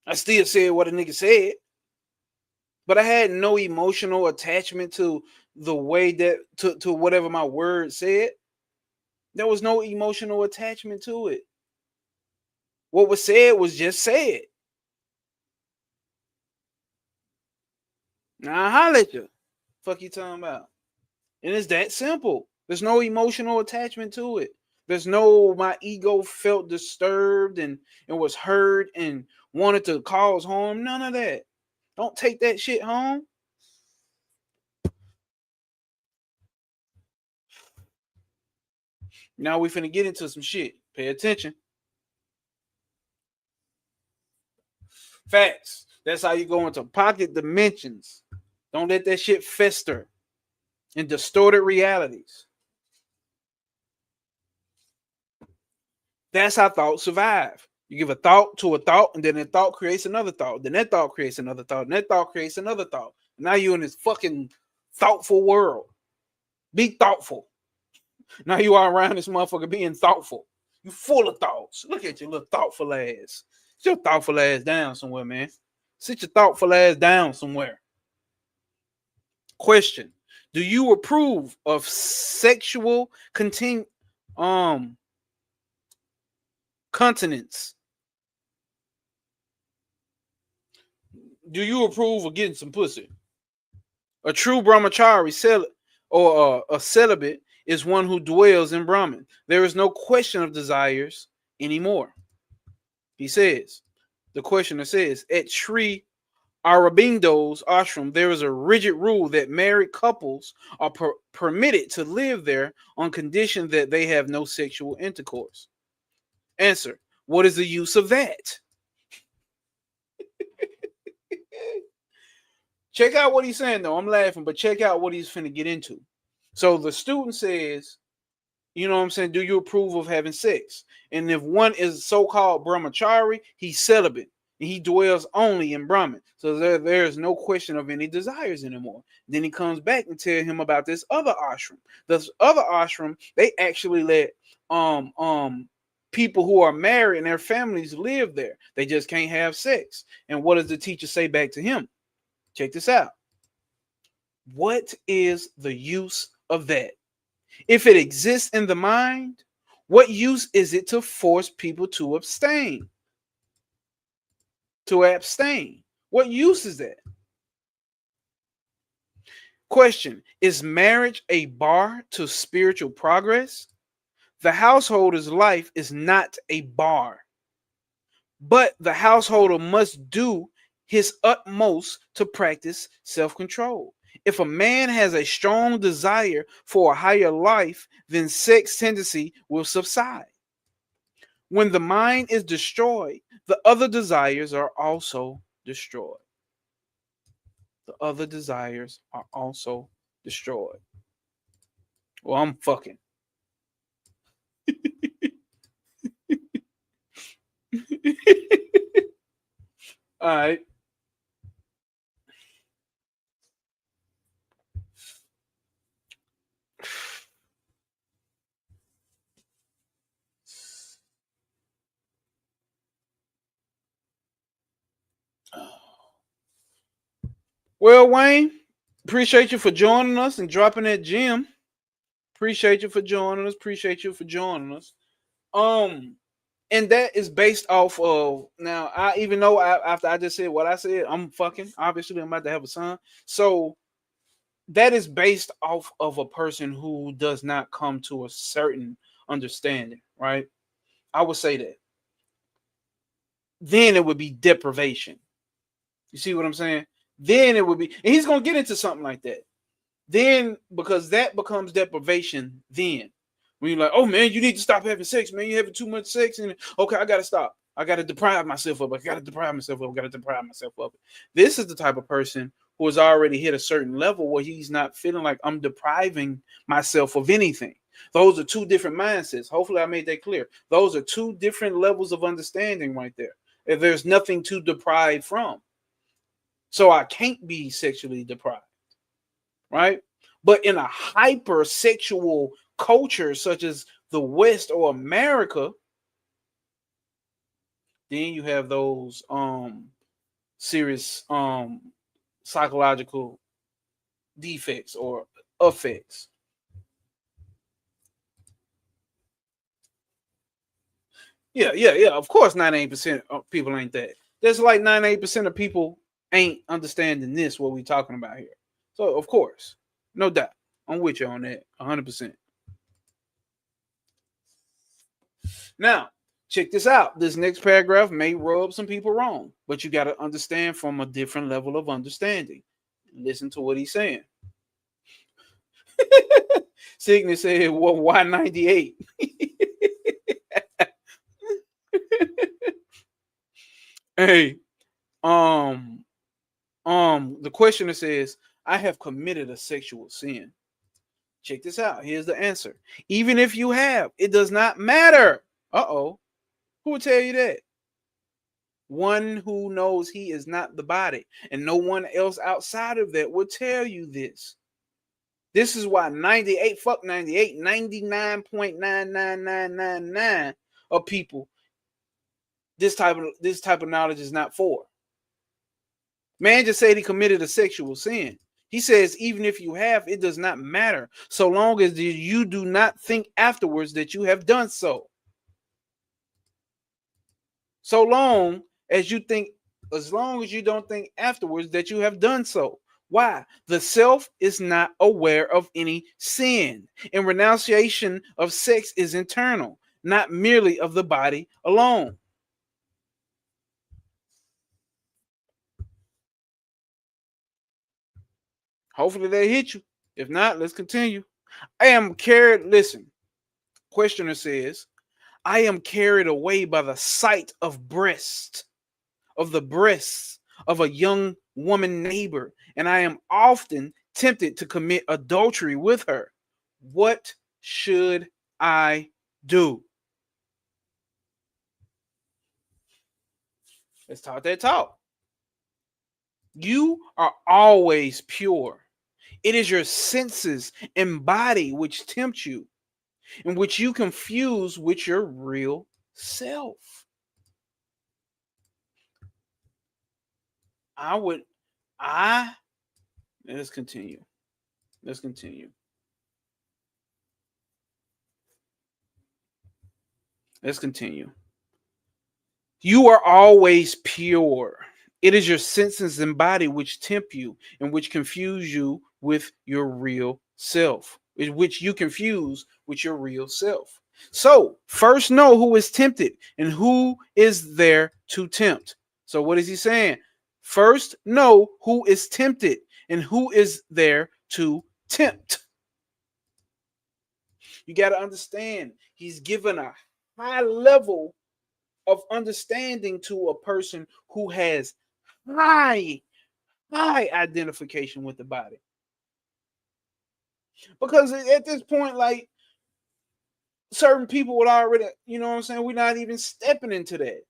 I still said what a nigga said, but I had no emotional attachment to the way that, to whatever my word said. There was no emotional attachment to it. What was said was just said. Now I holler at you. Fuck you talking about? And it's that simple. There's no emotional attachment to it. There's no, my ego felt disturbed and was hurt and wanted to cause harm. None of that. Don't take that shit home. Now we finna get into some shit. Pay attention. Facts. That's how you go into pocket dimensions. Don't let that shit fester in distorted realities. That's how thoughts survive. You give a thought to a thought, and then that thought creates another thought. Then that thought creates another thought, and that thought creates another thought. Now you're in this fucking thoughtful world. Be thoughtful. Now you are around this motherfucker being thoughtful. You full of thoughts. Look at your little thoughtful ass. Sit your thoughtful ass down somewhere, man. Sit your thoughtful ass down somewhere. Question: do you approve of sexual continence? Do you approve of getting some pussy? A true brahmachari or a celibate is one who dwells in Brahman. There is no question of desires anymore. He says, the questioner says, at Sri Aurobindo's ashram, there is a rigid rule that married couples are permitted to live there on condition that they have no sexual intercourse. Answer: what is the use of that? Check out what he's saying, though. I'm laughing, but check out what he's finna get into. So the student says, you know what I'm saying, do you approve of having sex? And if one is so-called brahmachari, he's celibate. And he dwells only in Brahman. So there is no question of any desires anymore. Then he comes back and tell him about this other ashram. This other ashram, they actually let people who are married and their families live there. They just can't have sex. And what does the teacher say back to him? Check this out. What is the use of that? If it exists in the mind, what use is it to force people to abstain? To abstain. What use is that? Question: is marriage a bar to spiritual progress? The householder's life is not a bar, but the householder must do his utmost to practice self-control. If a man has a strong desire for a higher life, then sex tendency will subside. When the mind is destroyed, the other desires are also destroyed. The other desires are also destroyed. Well, I'm fucking. All right. Well, Wayne, appreciate you for joining us and dropping that gem. Appreciate you for joining us. Appreciate you for joining us. And that is based off of, now I even know after I just said what I said, I'm fucking, obviously I'm about to have a son. So that is based off of a person who does not come to a certain understanding, right? I would say that. Then it would be deprivation. You see what I'm saying? Then it would be, and he's gonna get into something like that. Then, because that becomes deprivation, then when you're like, oh man, you need to stop having sex, man. You're having too much sex, and okay, I gotta stop. I gotta deprive myself of it. I gotta deprive myself of it. I gotta deprive myself of it. This is the type of person who has already hit a certain level where he's not feeling like I'm depriving myself of anything. Those are two different mindsets. Hopefully I made that clear. Those are two different levels of understanding right there. If there's nothing to deprive from. So I can't be sexually deprived, right? But in a hypersexual culture such as the West or America, then you have those serious psychological defects or effects. Yeah. Of course, 98% of people ain't that. There's like 98% of people ain't understanding this, what we talking about here. So, of course, no doubt. I'm with you on that 100%. Now, check this out. This next paragraph may rub some people wrong, but you got to understand from a different level of understanding. Listen to what he's saying. Cygnus said, well, why 98? Hey, the questioner says, I have committed a sexual sin. Check this out. Here's the answer. Even if you have, it does not matter. Uh-oh. Who will tell you that? One who knows he is not the body, and no one else outside of that will tell you this. This is why 98, fuck 98, 99.99999 of people, this type of knowledge is not for. Man just said he committed a sexual sin. He says, even if you have, it does not matter, so long as you do not think afterwards that you have done so. So long as you think, as long as you don't think afterwards that you have done so. Why? The self is not aware of any sin, and renunciation of sex is internal, not merely of the body alone. Hopefully they hit you. If not, let's continue. I am carried. Listen, questioner says, I am carried away by the sight of the breasts of a young woman neighbor, and I am often tempted to commit adultery with her. What should I do? Let's talk that talk. You are always pure. It is your senses and body which tempt you, and which you confuse with your real self. I would, I, let's continue. Let's continue. Let's continue. You are always pure. It is your senses and body which tempt you and which confuse you with your real self, which you confuse with your real self. So, first know who is tempted and who is there to tempt. So, what is he saying? First know who is tempted and who is there to tempt. You got to understand, he's given a high level of understanding to a person who has high identification with the body. Because at this point, like, certain people would already, you know what I'm saying, we're not even stepping into that.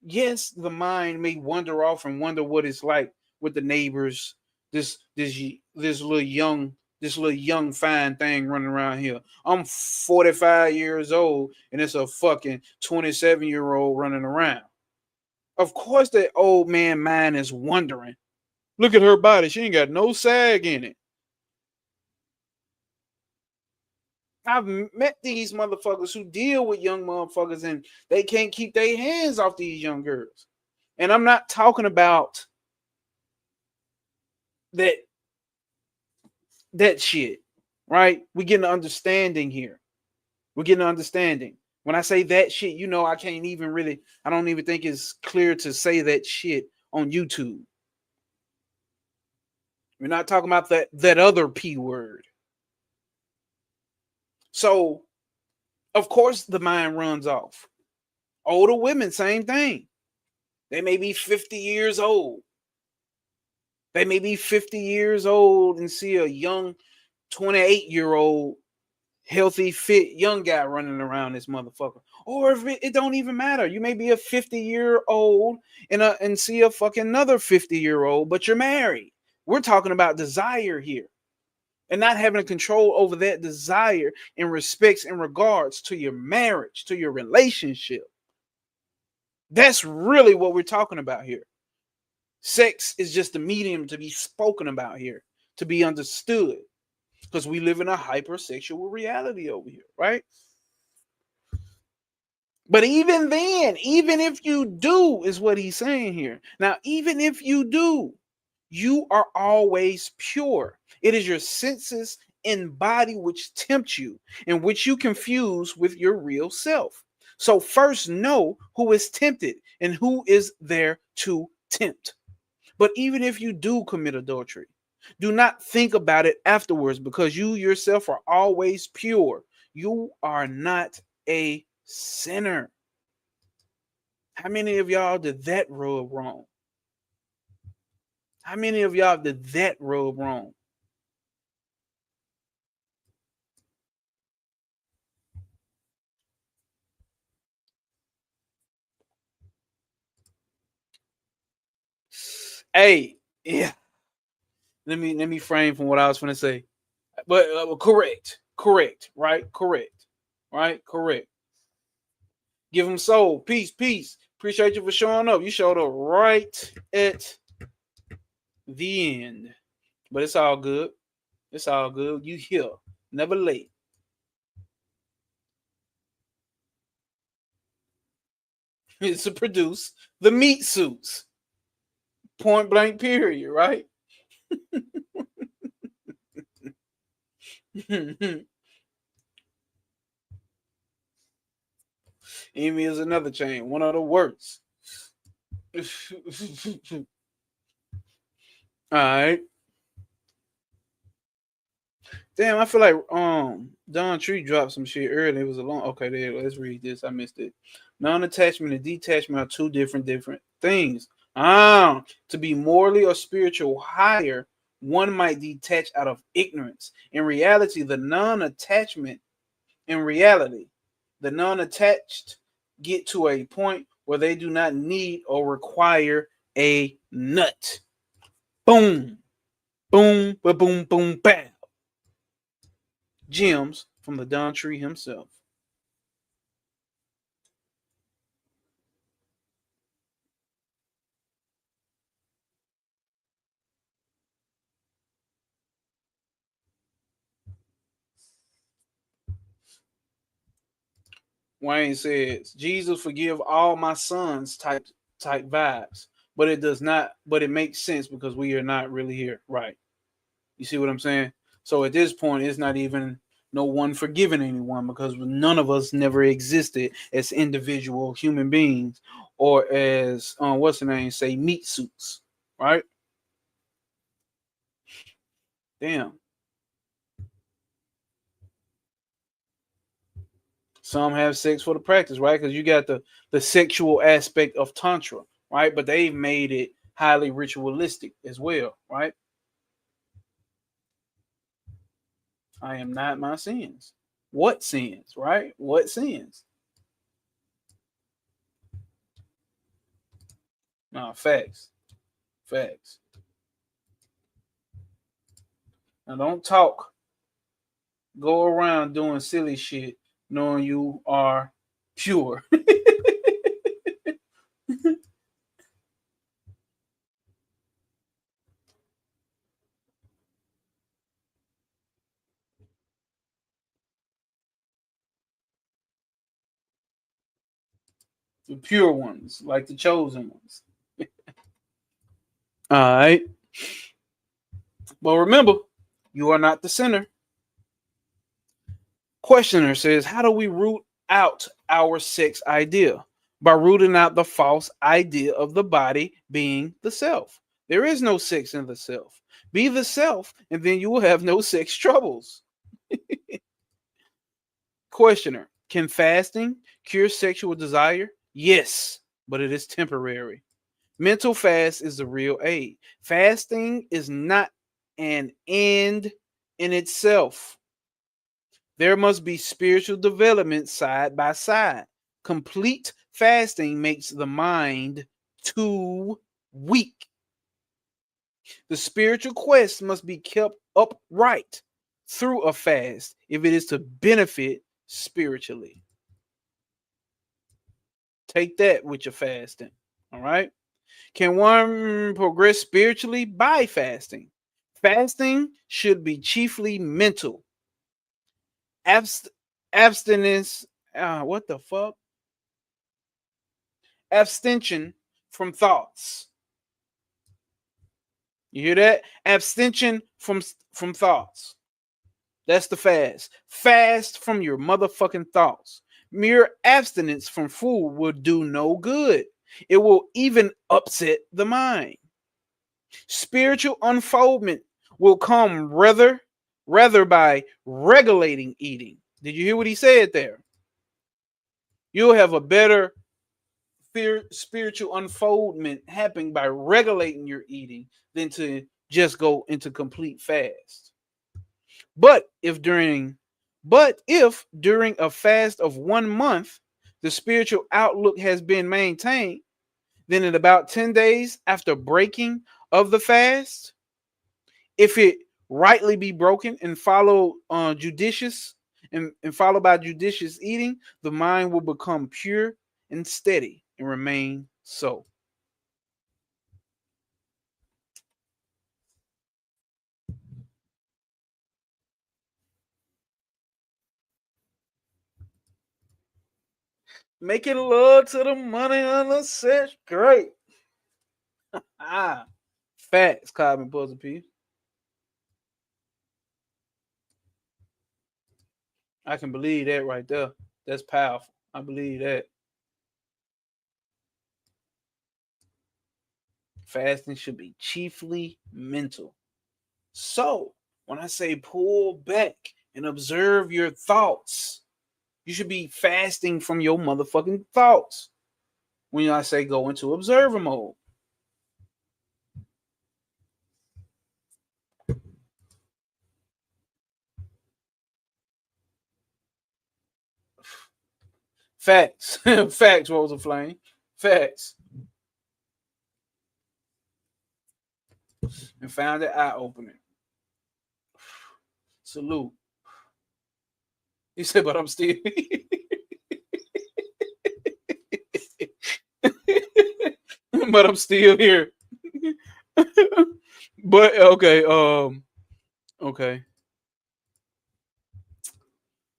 Yes, the mind may wander off and wonder what it's like with the neighbors, this little young fine thing running around here. I'm 45 years old and it's a fucking 27-year-old running around. Of course that old man mind is wondering. Look at her body. She ain't got no sag in it. I've met these motherfuckers who deal with young motherfuckers and they can't keep their hands off these young girls. And I'm not talking about that shit, right? We're getting an understanding here. We're getting an understanding. When I say that shit, you know, I don't even think it's clear to say that shit on YouTube. We're not talking about that other P word. So, of course, the mind runs off. Older women, same thing. They may be 50 years old. They may be 50 years old and see a young 28-year-old, healthy, fit young guy running around this motherfucker. Or if it don't even matter. You may be a 50-year-old and see a fucking another 50-year-old, but you're married. We're talking about desire here. And not having control over that desire in respects in regards to your marriage, to your relationship. That's really what we're talking about here. Sex is just a medium to be spoken about here, to be understood, because we live in a hypersexual reality over here, right? But even then, even if you do, is what he's saying here. Now, even if you do, you are always pure. It is your senses and body which tempt you and which you confuse with your real self. So first know who is tempted and who is there to tempt. But even if you do commit adultery, do not think about it afterwards, because you yourself are always pure. You are not a sinner. How many of y'all did that rub wrong? How many of y'all did that rub wrong? Hey, yeah. Let me frame from what I was going to say. But correct, right, correct. Give them soul, peace. Appreciate you for showing up. You showed up right at the end, but it's all good. It's all good. You here, never late. It's to produce the meat suits. Point blank. Period. Right. Amy is another chain. One of the worst. All right. Damn, I feel like Don Tree dropped some shit earlier. It was a long. Okay, there. Let's read this. I missed it. Non-attachment and detachment are two different things. To be morally or spiritual higher one might detach out of ignorance. In reality, the non-attached get to a point where they do not need or require a nut. Boom, boom, ba boom, boom, bam. Gems from the Don Tree himself. Wayne says, Jesus forgive all my sons type vibes. But it does not, but it makes sense because we are not really here. Right. You see what I'm saying? So at this point, it's not even no one forgiving anyone because none of us never existed as individual human beings or as what's the name? Say meat suits, right? Damn. Some have sex for the practice, right? Because you got the sexual aspect of tantra, right? But they've made it highly ritualistic as well, right? I am not my sins. What sins, right? What sins? No, facts. Facts. Now don't talk. Go around doing silly shit knowing you are pure. The pure ones, like the chosen ones. All right. But remember, you are not the sinner. Questioner says, how do we root out our sex idea? By rooting out the false idea of the body being the self. There is no sex in the self. Be the self, and then you will have no sex troubles. Questioner, can fasting cure sexual desire? Yes, but it is temporary. Mental fast is the real aid. Fasting is not an end in itself. There must be spiritual development side by side. Complete fasting makes the mind too weak. The spiritual quest must be kept upright through a fast if it is to benefit spiritually. Take that with your fasting. All right. Can one progress spiritually by fasting? Fasting should be chiefly mental. Abstinence, what the fuck? Abstention from thoughts. You hear that? Abstention from thoughts. That's the fast. Fast from your motherfucking thoughts. Mere abstinence from food will do no good. It will even upset the mind. Spiritual unfoldment will come rather by regulating eating. Did you hear what he said there? You'll have a better spiritual unfoldment happening by regulating your eating than to just go into complete fast. But if during a fast of 1 month the spiritual outlook has been maintained, then in about 10 days after breaking of the fast, if it rightly be broken and follow judicious and followed by judicious eating, the mind will become pure and steady and remain so. Making love to the money on the set. Great. Facts, carbon puzzle piece. I can believe that right there. That's powerful. I believe that. Fasting should be chiefly mental. So, when I say pull back and observe your thoughts, you should be fasting from your motherfucking thoughts. When I say go into observer mode, Facts. Facts, Rose of Flame. Facts. And found it eye opening. Salute. He said, but I'm still but I'm still here. But okay.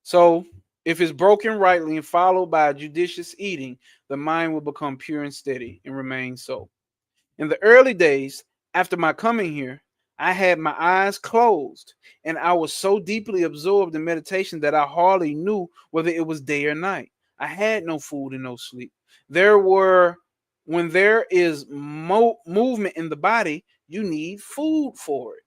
So if it's broken rightly and followed by judicious eating, the mind will become pure and steady and remain so. In the early days after my coming here, I had my eyes closed and I was so deeply absorbed in meditation that I hardly knew whether it was day or night. I had no food and no sleep. There were, when there is movement in the body, you need food for it.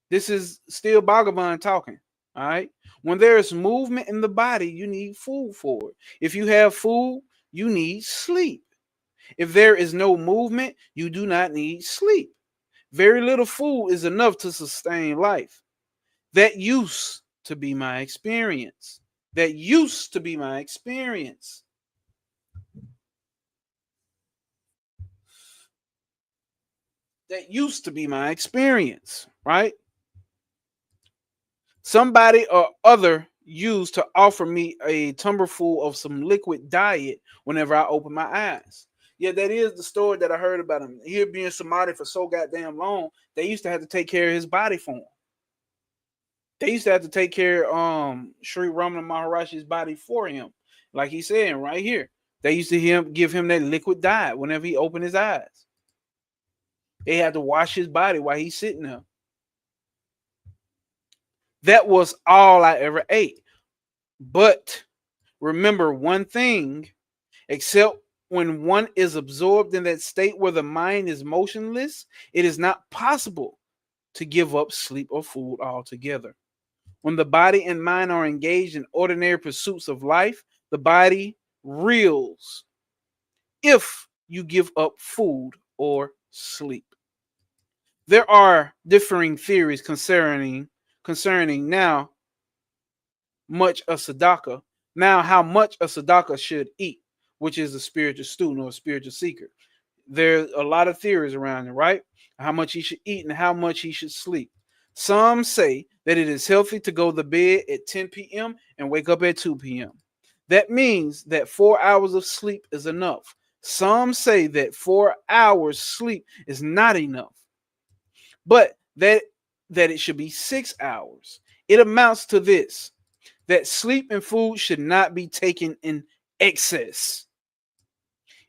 This is still Bhagavan talking. All right. When there is movement in the body, you need food for it. If you have food, you need sleep. If there is no movement, you do not need sleep. Very little food is enough to sustain life. That used to be my experience. That used to be my experience. That used to be my experience, right? Somebody or other used to offer me a tumblerful of some liquid diet whenever I open my eyes. Yeah, that is the story that I heard about him. He being Samadhi for so goddamn long, they used to have to take care of his body for him. They used to have to take care of Sri Ramana Maharshi's body for him. Like he's saying right here. They used to give him that liquid diet whenever he opened his eyes. They had to wash his body while he's sitting there. That was all I ever ate. But remember one thing, except when one is absorbed in that state where the mind is motionless, it is not possible to give up sleep or food altogether. When the body and mind are engaged in ordinary pursuits of life, the body reels if you give up food or sleep. There are differing theories concerning now much a sadhaka, now how much a sadhaka should eat, which is a spiritual student or a spiritual seeker. There's a lot of theories around it, right? How much he should eat and how much he should sleep. Some say that it is healthy to go to bed at 10 p.m. and wake up at 2 p.m. That means that 4 hours of sleep is enough. Some say that 4 hours sleep is not enough, but that it should be 6 hours. It amounts to this: that sleep and food should not be taken in excess.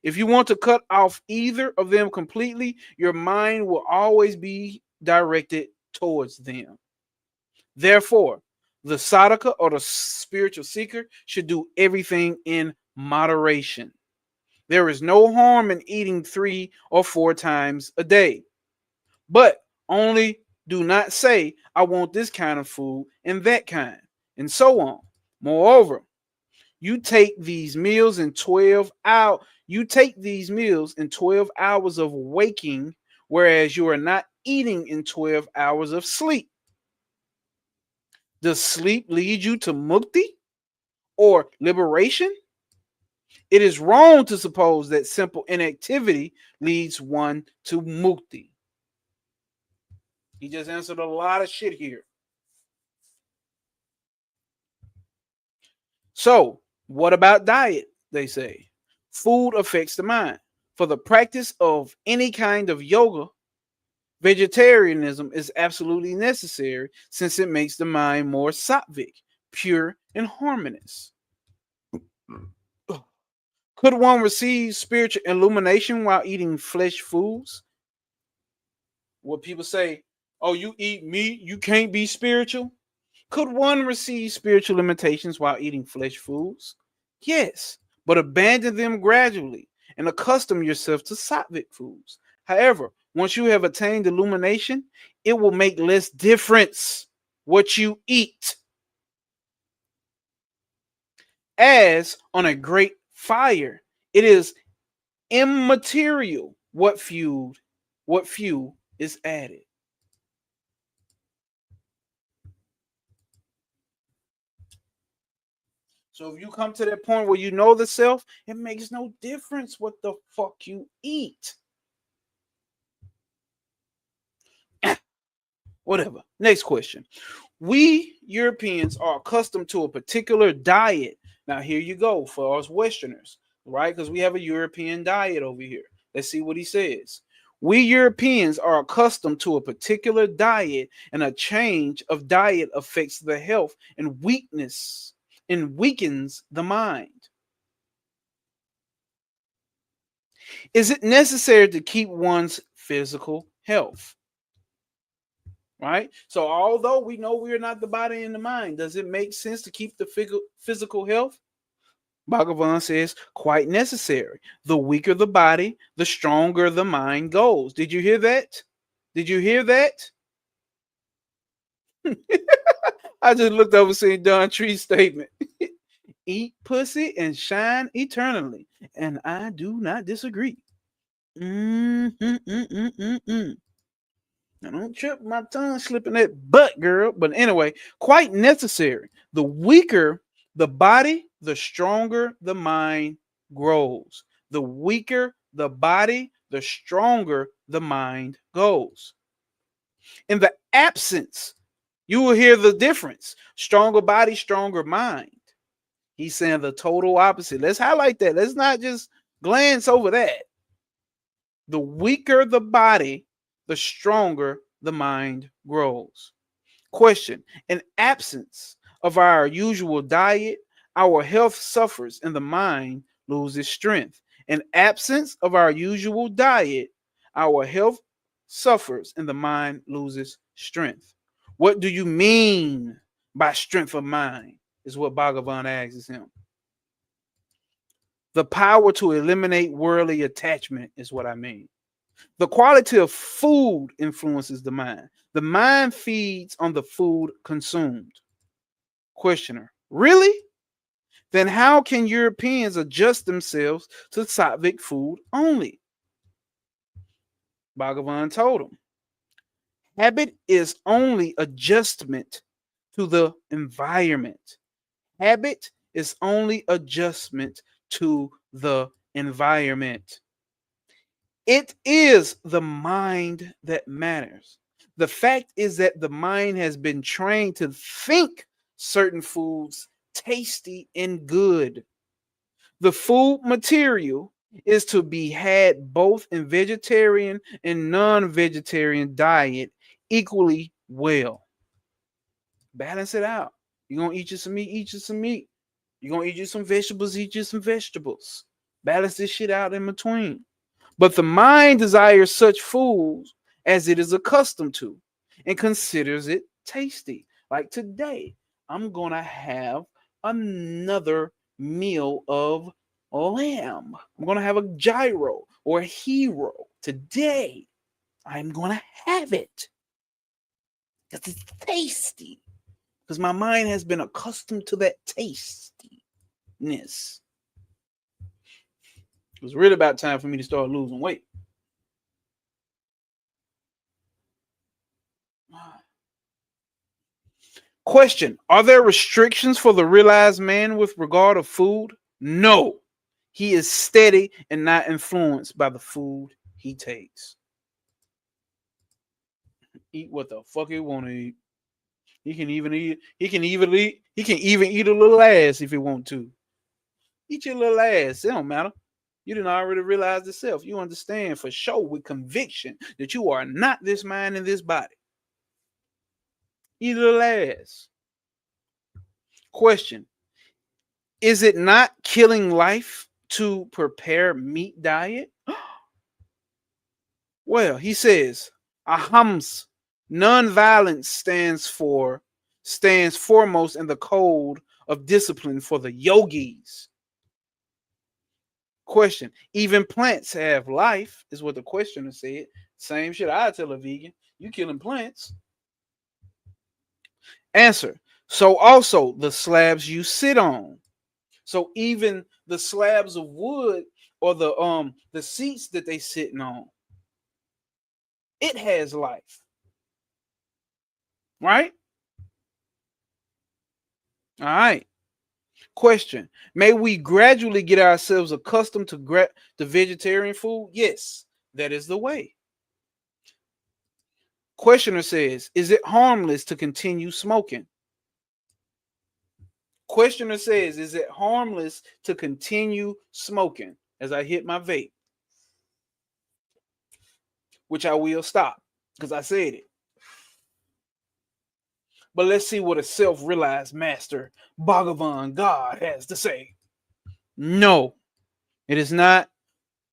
If you want to cut off either of them completely, your mind will always be directed towards them. Therefore, the sadhaka or the spiritual seeker should do everything in moderation. There is no harm in eating 3 or 4 times a day, but only do not say, I want this kind of food and that kind, and so on. Moreover, you take these meals in 12 hours. You take these meals in 12 hours of waking, whereas you are not eating in 12 hours of sleep. Does sleep lead you to mukti or liberation? It is wrong to suppose that simple inactivity leads one to mukti. He just answered a lot of shit here. So, what about diet? They say food affects the mind. For the practice of any kind of yoga, vegetarianism is absolutely necessary since it makes the mind more sattvic, pure, and harmonious. Could one receive spiritual illumination while eating flesh foods? What people say, oh, you eat meat, you can't be spiritual. Could one receive spiritual limitations while eating flesh foods? Yes, but abandon them gradually and accustom yourself to sattvic foods. However, once you have attained illumination, it will make less difference what you eat. As on a great fire, it is immaterial what fuel is added. So if you come to that point where you know the self, it makes no difference what the fuck you eat. Whatever. Next question. We Europeans are accustomed to a particular diet. Now, here you go for us Westerners, right? Because we have a European diet over here. Let's see what he says. We Europeans are accustomed to a particular diet, and a change of diet affects the health and weakens the mind. Is it necessary to keep one's physical health? Right? So, although we know we are not the body and the mind, does it make sense to keep the physical health? Bhagavan says, quite necessary. The weaker the body, the stronger the mind goes. Did you hear that? Did you hear that? I just looked over seeing Don Tree's statement. Eat pussy and shine eternally. And I do not disagree. Mm-hmm. Now don't trip my tongue slipping that butt, girl. But anyway, quite necessary. The weaker the body, the stronger the mind grows. The weaker the body, the stronger the mind goes. In the absence, you will hear the difference. Stronger body, stronger mind. He's saying the total opposite. Let's highlight that. Let's not just glance over that. The weaker the body, the stronger the mind grows. Question: in absence of our usual diet, our health suffers and the mind loses strength. In absence of our usual diet, our health suffers and the mind loses strength. What do you mean by strength of mind? Is what Bhagavan asks him. The power to eliminate worldly attachment is what I mean. The quality of food influences the mind. The mind feeds on the food consumed. Questioner: really? Then how can Europeans adjust themselves to sattvic food only? Bhagavan told him, habit is only adjustment to the environment. Habit is only adjustment to the environment. It is the mind that matters. The fact is that the mind has been trained to think certain foods tasty and good. The food material is to be had both in vegetarian and non-vegetarian diet equally well. Balance it out. You're gonna eat you some meat, eat you some meat. You're gonna eat you some vegetables, eat you some vegetables. Balance this shit out in between. But the mind desires such foods as it is accustomed to and considers it tasty. Like today, I'm going to have another meal of lamb. I'm going to have a gyro or a hero. Today, I'm going to have it because it's tasty. Because my mind has been accustomed to that tastiness. It was really about time for me to start losing weight. Question: are there restrictions for the realized man with regard to food? No. He is steady and not influenced by the food he takes. Eat what the fuck he want to eat. He can even eat. He can even eat. He can even eat a little ass if he want to. Eat your little ass. It don't matter. You didn't already realize yourself. You understand for sure with conviction that you are not this mind and this body. Eat a little ass. Question: is it not killing life to prepare meat diet? Well, he says, ahams, non-violence stands foremost in the code of discipline for the yogis. Question: even plants have life, is what the questioner said. Same shit I tell a vegan. You killing plants. Answer: so also the slabs you sit on. So even the slabs of wood or the seats that they sitting on, it has life. Right? All right. Question: may we gradually get ourselves accustomed to vegetarian food? Yes, that is the way. Questioner says, is it harmless to continue smoking? Questioner says, is it harmless to continue smoking? As I hit my vape, which I will stop because I said it. But let's see what a self-realized master, Bhagavan God, has to say. No, it is not.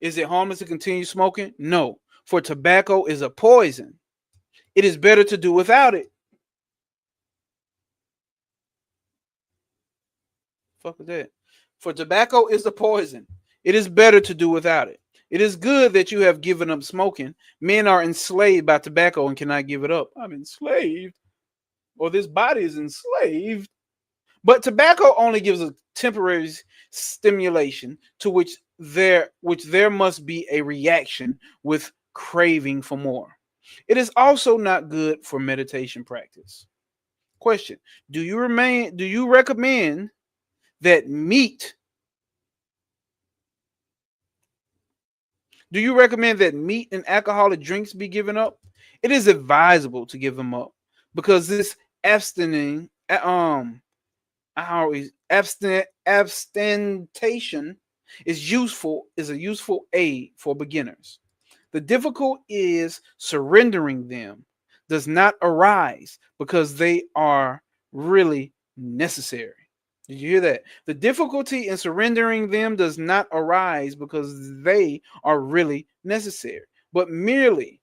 Is it harmless to continue smoking? No, for tobacco is a poison. It is better to do without it. Fuck is that? For tobacco is a poison. It is better to do without it. It is good that you have given up smoking. Men are enslaved by tobacco and cannot give it up. I'm enslaved, or this body is enslaved. But tobacco only gives a temporary stimulation to which there must be a reaction with craving for more. It is also not good for meditation practice. Question: do you recommend that meat Do you recommend that meat and alcoholic drinks be given up? It is advisable to give them up because this abstaining abstention is a useful aid for beginners. The difficult is surrendering them does not arise because they are really necessary. Did you hear that? The difficulty in surrendering them does not arise because they are really necessary, but merely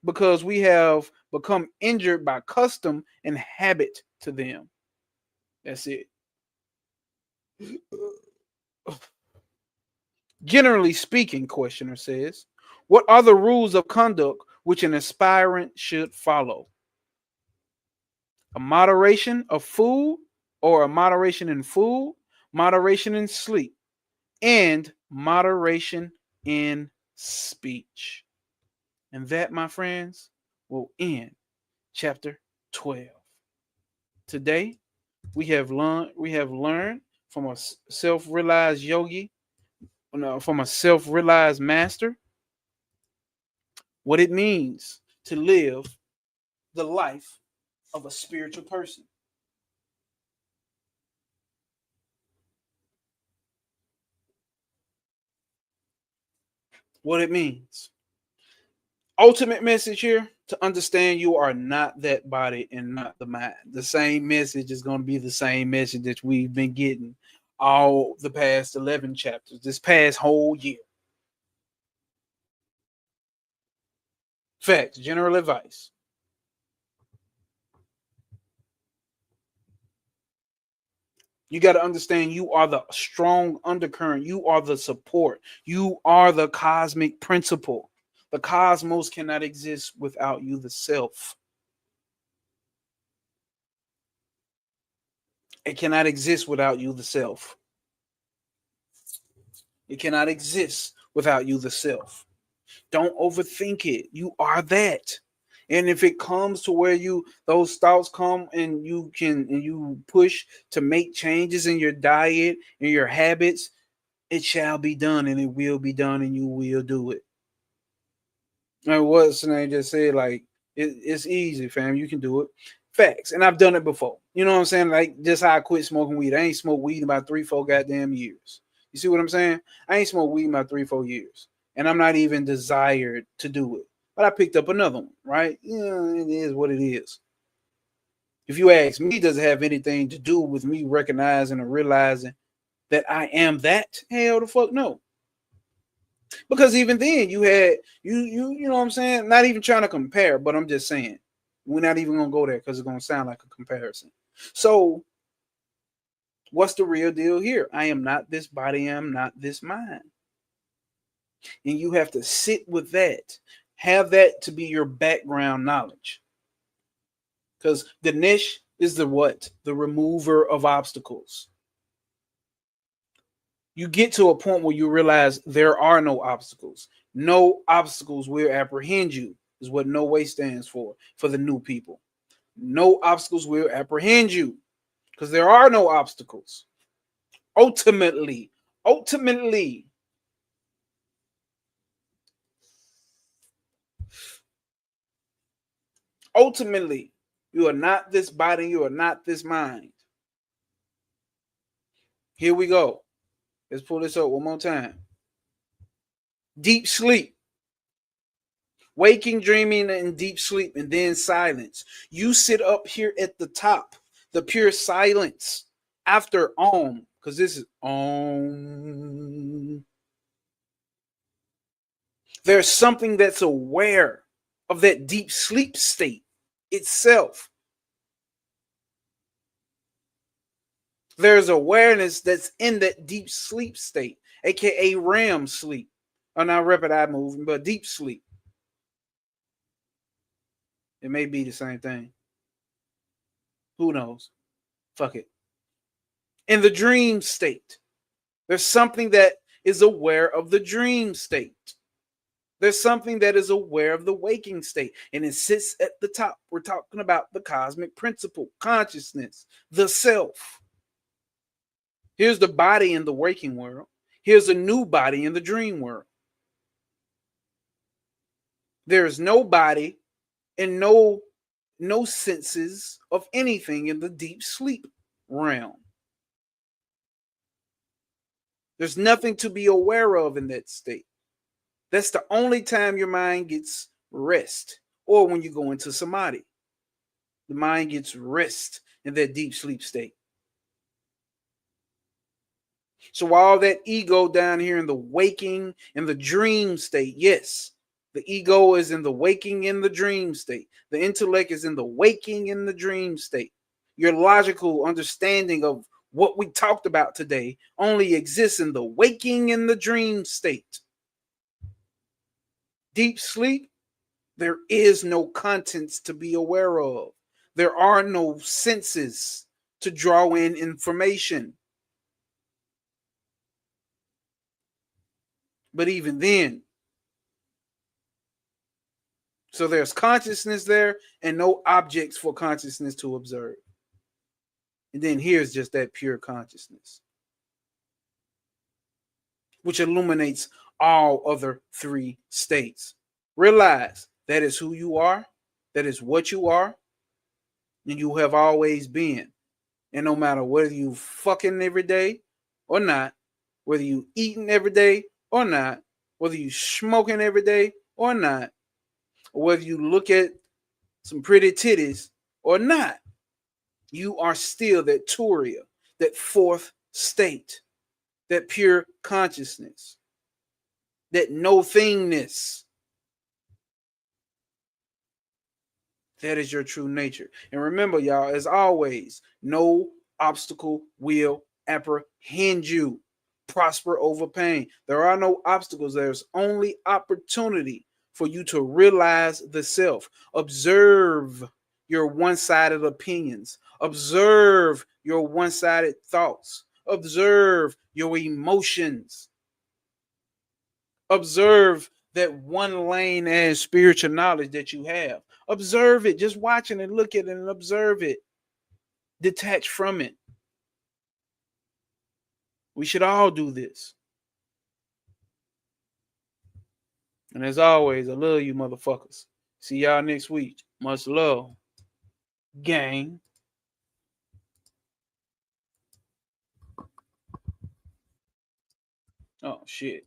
because we have become injured by custom and habit to them. That's it. Generally speaking, questioner says, what are the rules of conduct which an aspirant should follow? A moderation of food, or a moderation in food, moderation in sleep, and moderation in speech. And that, my friends, will end chapter 12. Today, we have learned from a self-realized yogi, from a self-realized master, what it means to live the life of a spiritual person. What it means. Ultimate message here: to understand you are not that body and not the mind. The same message is going to be the same message that we've been getting all the past 11 chapters, this past whole year. Facts, general advice. You got to understand you are the strong undercurrent. You are the support. You are the cosmic principle. The cosmos cannot exist without you, the self. It cannot exist without you, the self. It cannot exist without you, the self. Don't overthink it. You are that. And if it comes to where those thoughts come and you push to make changes in your diet and your habits, it shall be done and it will be done and you will do it. Like what Sine just said, like it's easy, fam. You can do it. Facts. And I've done it before. You know what I'm saying? Like just how I quit smoking weed. I ain't smoked weed in about 3-4 goddamn years. You see what I'm saying? I ain't smoked weed in about 3-4 years. And I'm not even desired to do it. But I picked up another one, right? Yeah, it is what it is. If you ask me, does it have anything to do with me recognizing or realizing that I am that? Hell the fuck no. Because even then you know what I'm saying? Not even trying to compare, but I'm just saying we're not even gonna go there because it's gonna sound like a comparison. So what's the real deal here? I am not this body, I am not this mind. And you have to sit with that. Have that to be your background knowledge. Because the niche is the what? The remover of obstacles. You get to a point where you realize there are no obstacles. No obstacles will apprehend you, is what no way stands for the new people. No obstacles will apprehend you because there are no obstacles. Ultimately, you are not this body, you are not this mind. Here we go. Let's pull this up one more time. Deep sleep. Waking, dreaming, and deep sleep, and then silence. You sit up here at the top, the pure silence after Om, because this is Om. There's something that's aware of that deep sleep state itself. There's awareness that's in that deep sleep state, aka REM sleep. Or not rapid eye movement, but deep sleep. It may be the same thing. Who knows? Fuck it. In the dream state, there's something that is aware of the dream state. There's something that is aware of the waking state, and it sits at the top. We're talking about the cosmic principle, consciousness, the self. Here's the body in the waking world. Here's a new body in the dream world. There's no body and no senses of anything in the deep sleep realm. There's nothing to be aware of in that state. That's the only time your mind gets rest, or when you go into samadhi. The mind gets rest in that deep sleep state. So all that ego down here in the waking and the dream state, yes, the ego is in the waking and the dream state. The intellect is in the waking and the dream state. Your logical understanding of what we talked about today only exists in the waking and the dream state. Deep sleep, there is no contents to be aware of. There are no senses to draw in information. But even then, so there's consciousness there and no objects for consciousness to observe. And then here's just that pure consciousness, which illuminates all other three states. Realize that is who you are, that is what you are, and you have always been. And no matter whether you fucking every day or not, whether you eating every day or not, whether you smoking every day or not, or whether you look at some pretty titties or not, you are still that Turiya, that fourth state, that pure consciousness, that no thingness. That is your true nature. And remember, y'all, as always, no obstacle will apprehend you. Prosper over pain. There are no obstacles. There's only opportunity for you to realize the self. Observe your one-sided opinions. Observe your one-sided thoughts. Observe your emotions. Observe that one lane as spiritual knowledge that you have. Observe it. Just watch it and look at it and observe it. Detach from it. We should all do this. And as always, I love you motherfuckers. See y'all next week. Much love. Gang. Oh, shit.